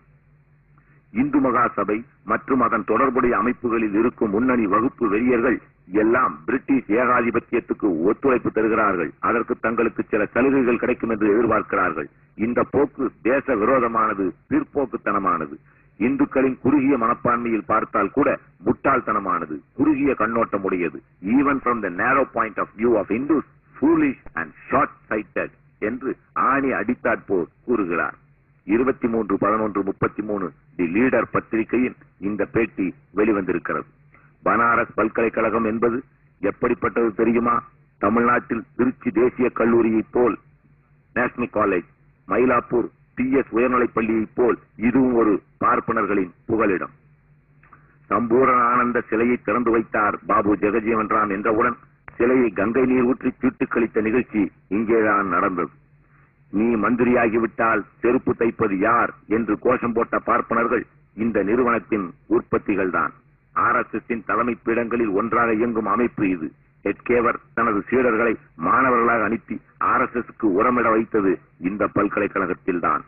இந்து மகா சபை மற்றும் அதன் தொடர்புடைய அமைப்புகளில் இருக்கும் முன்னணி வகுப்பு வெறியர்கள் எல்லாம் பிரிட்டிஷ் ஏகாதிபத்தியத்துக்கு ஒத்துழைப்பு தருகிறார்கள். அதற்கு தங்களுக்கு சில சலுகைகள் கிடைக்கும் என்று எதிர்பார்க்கிறார்கள். இந்த போக்கு தேச விரோதமானது, பிற்போக்குத்தனமானது. இந்துக்களின் குறுகிய மனப்பான்மையில் பார்த்தால் கூட முட்டாள்தனமானது, குறுகிய கண்ணோட்டம் உடையது. Even from the narrow point of view of Hindus, foolish and short sighted என்று ஆணி அடித்தாற்போர் கூறுகிறார். 23/11/33 தி லீடர் பத்திரிகையில் இந்த பேட்டி வெளிவந்திருக்கிறது. பனாரஸ் பல்கலைக்கழகம் என்பது எப்படிப்பட்டது தெரியுமா? தமிழ்நாட்டில் திருச்சி தேசிய கல்லூரியை போல் நேஷனல் காலேஜ், மயிலாப்பூர் PS உயர்நிலைப் பள்ளியை போல் இதுவும் ஒரு பார்ப்பனர்களின் புகலிடம். சம்பூரண ஆனந்த சிலையை திறந்து வைத்தார் பாபு ஜெகஜீவன் ராம் என்றவுடன் சிலையை கங்கை நீர் ஊற்றி தீட்டு கழித்த நிகழ்ச்சி இங்கேதான் நடந்தது. நீ மந்திரியாகிவிட்டால் செருப்பு தைப்பது யார் என்று கோஷம் போட்ட பார்ப்பனர்கள் இந்த நிறுவனத்தின் உற்பத்திகள் தான். RSSன் தலைமை பீடங்களில் ஒன்றாக இயங்கும் அமைப்பு இது. ஹெட்கேவர் தனது சீடர்களை மாணவர்களாக அனுப்பி RSSக்கு உரமிட வைத்தது இந்த பல்கலைக்கழகத்தில்தான்.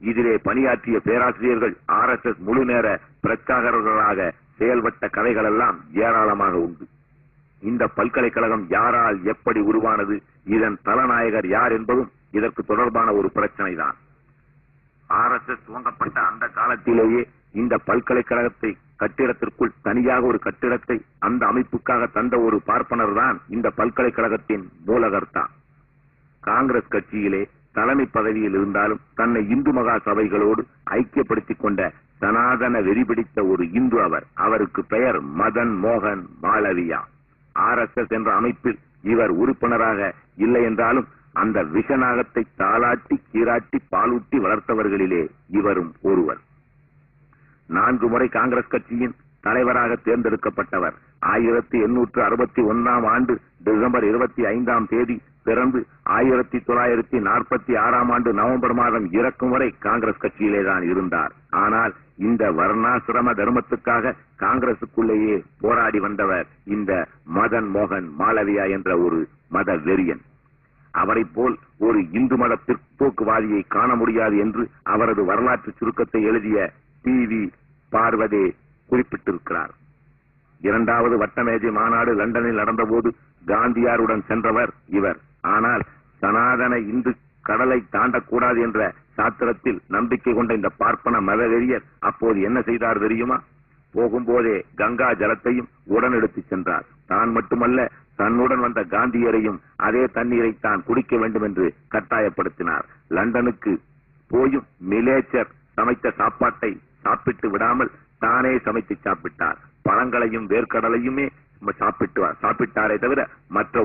இதிலே பணியாற்றிய பேராசிரியர்கள் RSS முழு நேர பிரச்சாரகர்களாக செயல்பட்ட கதைகள் எல்லாம் ஏராளமாக உண்டு. இந்த பல்கலைக்கழகம் யாரால் எப்படி உருவானது, இதன் தலநாயகர் யார் என்பதும் இதற்கு தொடர்பான ஒரு பிரச்சனை தான். RSS துவங்கப்பட்ட அந்த காலத்திலேயே இந்த பல்கலைக்கழகத்தை கட்டிடத்திற்குள் தனியாக ஒரு கட்டிடத்தை அந்த அமைப்புக்காக தந்த ஒரு பார்ப்பனர் தான் இந்த பல்கலைக்கழகத்தின் மூலகர்த்தா. காங்கிரஸ் கட்சியிலே தலைமை பதவியில் இருந்தாலும் தன்னை இந்து மகா சபைகளோடு ஐக்கியப்படுத்திக் கொண்ட சனாதன வெறிபிடித்த ஒரு இந்து அவர். அவருக்கு பெயர் மதன் மோகன் மாளவியா. RSS என்ற அமைப்பில் இவர் உறுப்பினராக இல்லை என்றாலும் அந்த விஷநாகத்தை தாளாட்டி கீராட்டி பாலூட்டி வளர்த்தவர்களிலே இவரும் ஒருவர். 4 முறை காங்கிரஸ் கட்சியின் தலைவராக தேர்ந்தெடுக்கப்பட்டவர். 1861 ஆண்டு டிசம்பர் 25 பிறந்து 1946 ஆண்டு நவம்பர் மாதம் இறக்கும் வரை காங்கிரஸ் கட்சியிலேதான் இருந்தார். ஆனால் இந்த வர்ணாசிரம தர்மத்துக்காக காங்கிரசுக்குள்ளேயே போராடி வந்தவர் இந்த மதன் மோகன் மாளவியா என்ற ஒரு மத வெறியன். அவரை போல் ஒரு இந்து மத பிற்போக்குவாதியை காண முடியாது என்று அவரது வரலாற்று சுருக்கத்தை எழுதிய TV பார்வதே குறிப்பிட்டிருக்கிறார். 2வது வட்டமேஜை மாநாடு லண்டனில் நடந்தபோது காந்தியாருடன் சென்றவர் இவர். ஆனால் சனாதன இந்து கடலை தாண்டக்கூடாது என்ற சாத்திரத்தில் நம்பிக்கை கொண்ட இந்த பார்ப்பன மதவெறியர் அப்போது என்ன செய்தார் தெரியுமா? போகும்போதே கங்கா ஜலத்தையும் உடன் எடுத்துச் சென்றார். தான் மட்டுமல்ல, தன்னுடன் வந்த காந்தியரையும் அதே தண்ணீரை தான் குடிக்க வேண்டும் என்று கட்டாயப்படுத்தினார். லண்டனுக்கு போயும் மிலேச்சர் சமைத்த சாப்பாட்டை சாப்பிட்டு விடாமல் தானே சமைத்து சாப்பிட்டார். பழங்களையும் வேர்க்கடலையுமே சாப்பிட்டாரே தவிர மற்ற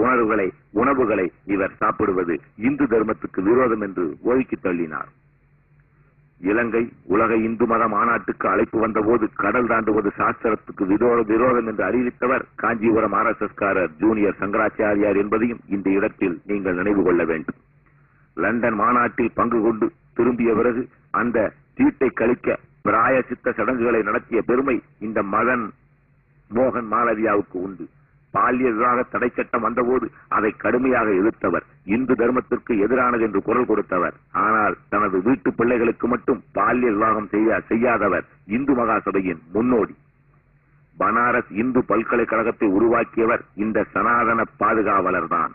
உணவுகளை இவர் சாப்பிடுவது இந்து தர்மத்துக்கு விரோதம் என்று ஒதுக்கி தள்ளினார். இலங்கை உலக இந்து மத மாநாட்டுக்கு அழைப்பு வந்தபோது கடல் தாண்டுவது சாஸ்திரத்துக்கு விரோதம் என்று அறிவித்தவர் காஞ்சிபுரம் RSS காரர் ஜூனியர் சங்கராச்சாரியார் என்பதையும் இந்த இடத்தில் நீங்கள் நினைவு கொள்ள வேண்டும். லண்டன் மாநாட்டில் பங்கு கொண்டு திரும்பிய பிறகு அந்த சீட்டை கழிக்க பிராயசித்த சடங்குகளை நடத்திய பெருமை இந்த மதன் மோகன் மாளவியாவுக்கு உண்டு. பால்ய விவாக தடை சட்டம் வந்தபோது அதை கடுமையாக எதிர்த்தவர், இந்து தர்மத்திற்கு எதிரானது என்று குரல் கொடுத்தவர். ஆனால் தனது வீட்டு பிள்ளைகளுக்கு மட்டும் பால்ய விவாகம் செய்யாதவர் இந்து மகாசபையின் முன்னோடி. பனாரஸ் இந்து பல்கலைக்கழகத்தை உருவாக்கியவர் இந்த சனாதன பாதுகாவலர் தான்.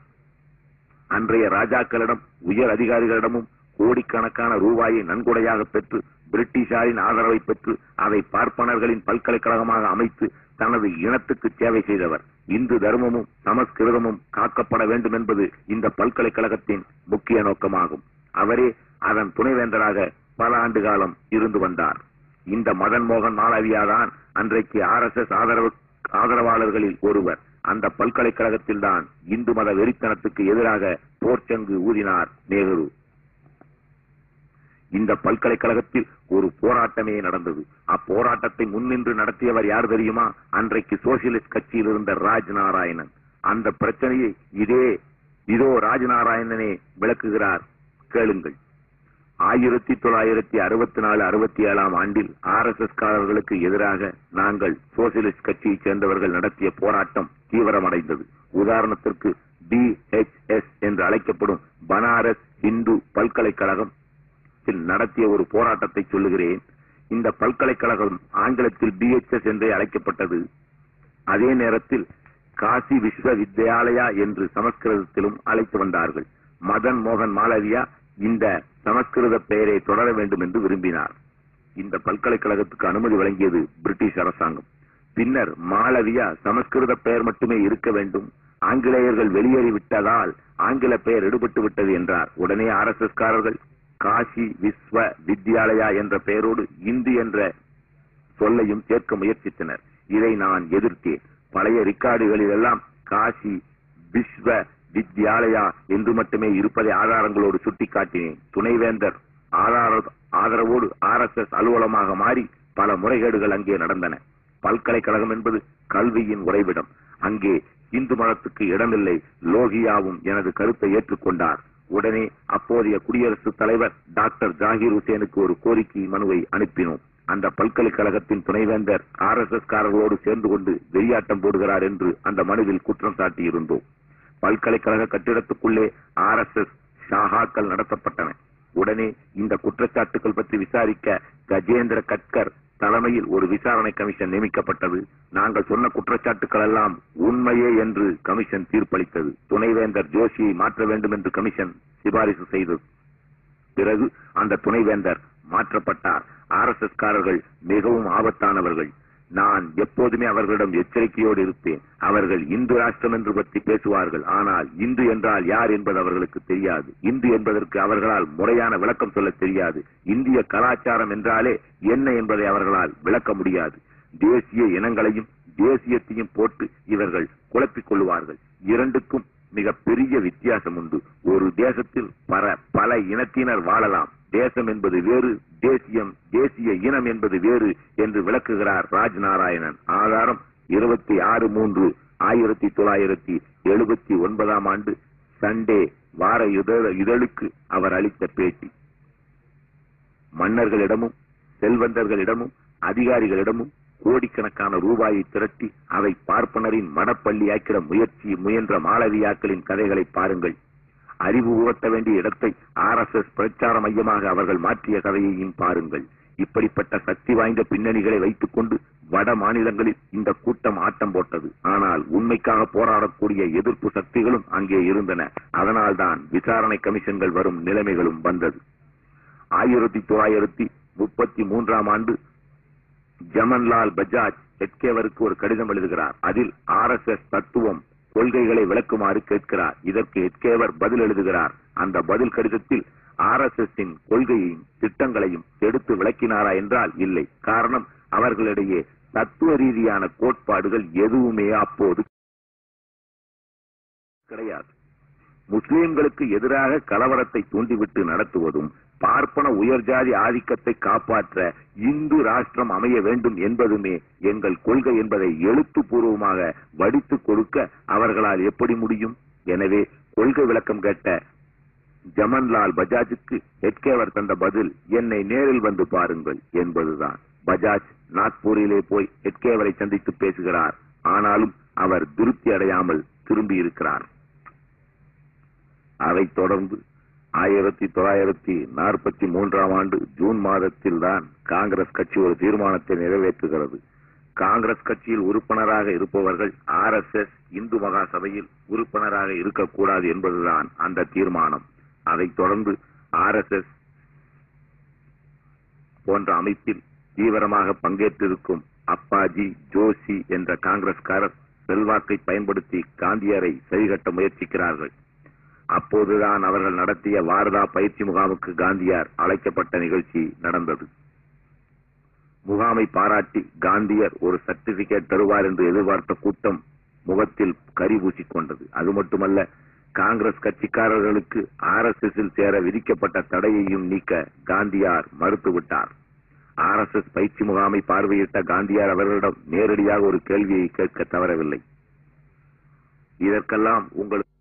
அன்றைய ராஜாக்களிடம் உயர் அதிகாரிகளிடமும் கோடிக்கணக்கான ரூபாயை நன்கொடையாக பெற்று பிரிட்டிஷாரின் ஆதரவை பெற்று அதை பார்ப்பனர்களின் பல்கலைக்கழகமாக அமைத்து தனது இனத்துக்கு சேவை செய்தவர். இந்து தர்மமும் சமஸ்கிருதமும் காக்கப்பட வேண்டும் என்பது இந்த பல்கலைக்கழகத்தின் முக்கிய நோக்கமாகும். அவரே அதன் துணைவேந்தராக பல ஆண்டு காலம் இருந்து வந்தார். இந்த மதன் மோகன் மாளவியாதான் அன்றைக்கு RSS ஆதரவாளர்களில் ஒருவர். அந்த பல்கலைக்கழகத்தில் தான் இந்து மத வெறித்தனத்துக்கு எதிராக போர்ச்சங்கு ஊதினார் நேரு. இந்த பல்கலைக்கழகத்தில் ஒரு போராட்டமே நடந்தது. அப்போராட்டத்தை முன்னின்று நடத்தியவர் யார் தெரியுமா? அன்றைக்கு சோசியலிஸ்ட் கட்சியில் இருந்த ராஜ்நாராயணன். அந்த பிரச்சனையை இதோ ராஜ்நாராயணனே விளக்குகிறார், கேளுங்கள். 1964-67 ஆண்டில் RSS காரர்களுக்கு எதிராக நாங்கள் சோசியலிஸ்ட் கட்சியைச் சேர்ந்தவர்கள் நடத்திய போராட்டம் தீவிரமடைந்தது. உதாரணத்திற்கு BHS என்று அழைக்கப்படும் பனாரஸ் இந்து பல்கலைக்கழகம் நடத்திய ஒரு போராட்டத்தை சொல்லுகிறேன். இந்த பல்கலைக்கழகம் ஆங்கிலத்தில் BHS என்றே அழைக்கப்பட்டது. அதே நேரத்தில் காசி விஸ்வவித்யாலயா என்று சமஸ்கிருதத்திலும் அழைத்து வந்தார்கள். மதன் மோகன் மாளவியா இந்த சமஸ்கிருத பெயரை தொடர வேண்டும் என்று விரும்பினார். இந்த பல்கலைக்கழகத்துக்கு அனுமதி வழங்கியது பிரிட்டிஷ் அரசாங்கம். பின்னர் மாளவியா சமஸ்கிருத பெயர் மட்டுமே இருக்க வேண்டும், ஆங்கிலேயர்கள் வெளியேறிவிட்டதால் ஆங்கில பெயர் எடுபட்டு விட்டது என்றார். உடனே RSS காரர்கள் காசி விஸ்வ வித்யாலயா என்ற பெயரோடு இந்து என்ற சொல்லையும் சேர்க்க முயற்சித்தனர். இதை நான் எதிர்த்தேன். பழைய ரிக்கார்டுகளில் எல்லாம் காசி விஸ்வ வித்யாலயா என்று மட்டுமே இருப்பதை ஆதாரங்களோடு சுட்டிக்காட்டினேன். துணைவேந்தர் ஆதரவோடு RSS அலுவலமாக மாறி பல முறைகேடுகள் அங்கே நடந்தன. பல்கலைக்கழகம் என்பது கல்வியின் உறைவிடம். அங்கே இந்து மதத்துக்கு இடமில்லை. லோகியாவும் எனது கருத்தை ஏற்றுக்கொண்டார். உடனே அப்போதைய குடியரசுத் தலைவர் டாக்டர் ஜாகிர் ஹுசேனுக்கு ஒரு கோரிக்கை மனுவை அனுப்பினோம். அந்த பல்கலைக்கழகத்தின் துணைவேந்தர் RSS காரர்களோடு சேர்ந்து கொண்டு வெறியாட்டம் போடுகிறார் என்று அந்த மனுவில் குற்றம் சாட்டியிருந்தோம். பல்கலைக்கழக கட்டிடத்துக்குள்ளே RSS ஷாகாக்கள் நடத்தப்பட்டன. உடனே இந்த குற்றச்சாட்டுகள் பற்றி விசாரிக்க கஜேந்திர கட்கர் தலைமையில் ஒரு விசாரணை கமிஷன் நியமிக்கப்பட்டது. நாங்கள் சொன்ன குற்றச்சாட்டுகள் எல்லாம் உண்மையே என்று கமிஷன் தீர்ப்பளித்தது. துணைவேந்தர் ஜோஷியை மாற்ற வேண்டும் என்று கமிஷன் சிபாரிசு செய்தது. பிறகு அந்த துணைவேந்தர் மாற்றப்பட்டார். RSS காரர்கள் மிகவும் ஆபத்தானவர்கள். நான் எப்போதுமே அவர்களிடம் எச்சரிக்கையோடு இருப்பேன். அவர்கள் இந்து ராஷ்டிரம் என்று பற்றி பேசுவார்கள். ஆனால் இந்து என்றால் யார் என்பது அவர்களுக்கு தெரியாது. இந்து என்பதற்கு அவர்களால் முறையான விளக்கம் சொல்ல தெரியாது. இந்திய கலாச்சாரம் என்றாலே என்ன என்பதை அவர்களால் விளக்க முடியாது. தேசிய இனங்களையும் தேசியத்தையும் போட்டு இவர்கள் குழப்பிக் கொள்வார்கள். இரண்டுக்கும் மிக பெரிய வித்தியாசம் உண்டு. ஒரு தேசத்தில் பல இனத்தினர் வாழலாம். தேசம் என்பது வேறு, தேசிய இனம் என்பது வேறு என்று விளக்குகிறார் ராஜ்நாராயணன். ஆதாரம் 26/3/1979 ஆண்டு சண்டே வார இதழுக்கு அவர் அளித்த பேட்டி. மன்னர்களிடமும் செல்வந்தர்களிடமும் அதிகாரிகளிடமும் கோடிக்கணக்கான ரூபாயை திரட்டி அதை பார்ப்பனரின் மடப்பள்ளியாக்கிட முயன்ற மாளவியாக்களின் கதைகளை பாருங்கள். அறிவு உணர்த்த வேண்டிய இடத்தை RSS பிரச்சார மையமாக அவர்கள் மாற்றிய கதையையும் பாருங்கள். இப்படிப்பட்ட சக்தி வாய்ந்த பின்னணிகளை வைத்துக் கொண்டு வட மாநிலங்களில் இந்த கூட்டம் ஆட்டம் போட்டது. ஆனால் உண்மைக்காக போராடக்கூடிய எதிர்ப்பு சக்திகளும் அங்கே இருந்தன. அதனால்தான் விசாரணை கமிஷன்கள் வரும் நிலைமைகளும் வந்தது. 1933 ஆண்டு ஜமன்லால் பஜாஜ் ஹெட்கேவருக்கு ஒரு கடிதம் எழுதுகிறார். அதில் RSS தத்துவம் கொள்கைகளை விளக்குமாறு கேட்கிறார். இதற்கு எட்கேவர் பதில் எழுதுகிறார். அந்த பதில் கடிதத்தில் RSS கொள்கையையும் திட்டங்களையும் எடுத்து விளக்கினாரா என்றால் இல்லை. காரணம், அவர்களிடையே தத்துவ ரீதியான கோட்பாடுகள் எதுவுமே அப்போது கிடையாது. முஸ்லிம்களுக்கு எதிராக கலவரத்தை தூண்டிவிட்டு நடத்துவதும், பார்ப்பன உயர்ஜாதி ஆதிக்கத்தை காப்பாற்ற இந்து ராஷ்டிரம் அமைய வேண்டும் என்பதுமே எங்கள் கொள்கை என்பதை எழுத்துப்பூர்வமாக வடித்துக் கொடுக்க அவர்களால் எப்படி முடியும்? எனவே கொள்கை விளக்கம் கேட்ட ஜமன்லால் பஜாஜுக்கு எட்கேவர் தந்த பதில், என்னை நேரில் வந்து பாருங்கள் என்பதுதான். பஜாஜ் நாக்பூரிலே போய் எட்கேவரை சந்தித்து பேசுகிறார். ஆனாலும் அவர் திருப்தி அடையாமல் திரும்பி இருக்கிறார். அதைத் தொடர்ந்து 1943 ஆண்டு ஜூன் மாதத்தில் தான் காங்கிரஸ் கட்சி ஒரு தீர்மானத்தை நிறைவேற்றுகிறது. காங்கிரஸ் கட்சியில் உறுப்பினராக இருப்பவர்கள் RSS இந்து மகா சபையில் உறுப்பினராக இருக்கக்கூடாது என்பதுதான் அந்த தீர்மானம். அதைத் தொடர்ந்து RSS போன்ற அமைப்பில் தீவிரமாக பங்கேற்றிருக்கும் அப்பாஜி ஜோஷி என்ற காங்கிரஸ்காரர் செல்வாக்கை பயன்படுத்தி காந்தியரை சரிகட்ட முயற்சிக்கிறார்கள். அப்போதுதான் அவர்கள் நடத்திய வாரதா பயிற்சி முகாமுக்கு காந்தியார் அழைக்கப்பட்ட நிகழ்ச்சி நடந்தது. முகாமை பாராட்டி காந்தியர் ஒரு சர்டிபிகேட் தருவார் என்று எதிர்பார்த்த கூட்டம் முகத்தில் கரி பூசிக்கொண்டது. அது மட்டுமல்ல, காங்கிரஸ் கட்சிக்காரர்களுக்கு RSS சேர விதிக்கப்பட்ட தடையையும் நீக்க காந்தியார் மறுத்துவிட்டார். RSS பயிற்சி முகாமை பார்வையிட்ட காந்தியார் அவர்களிடம் நேரடியாக ஒரு கேள்வியை கேட்க தவறவில்லை. இதற்கெல்லாம் உங்களுக்கு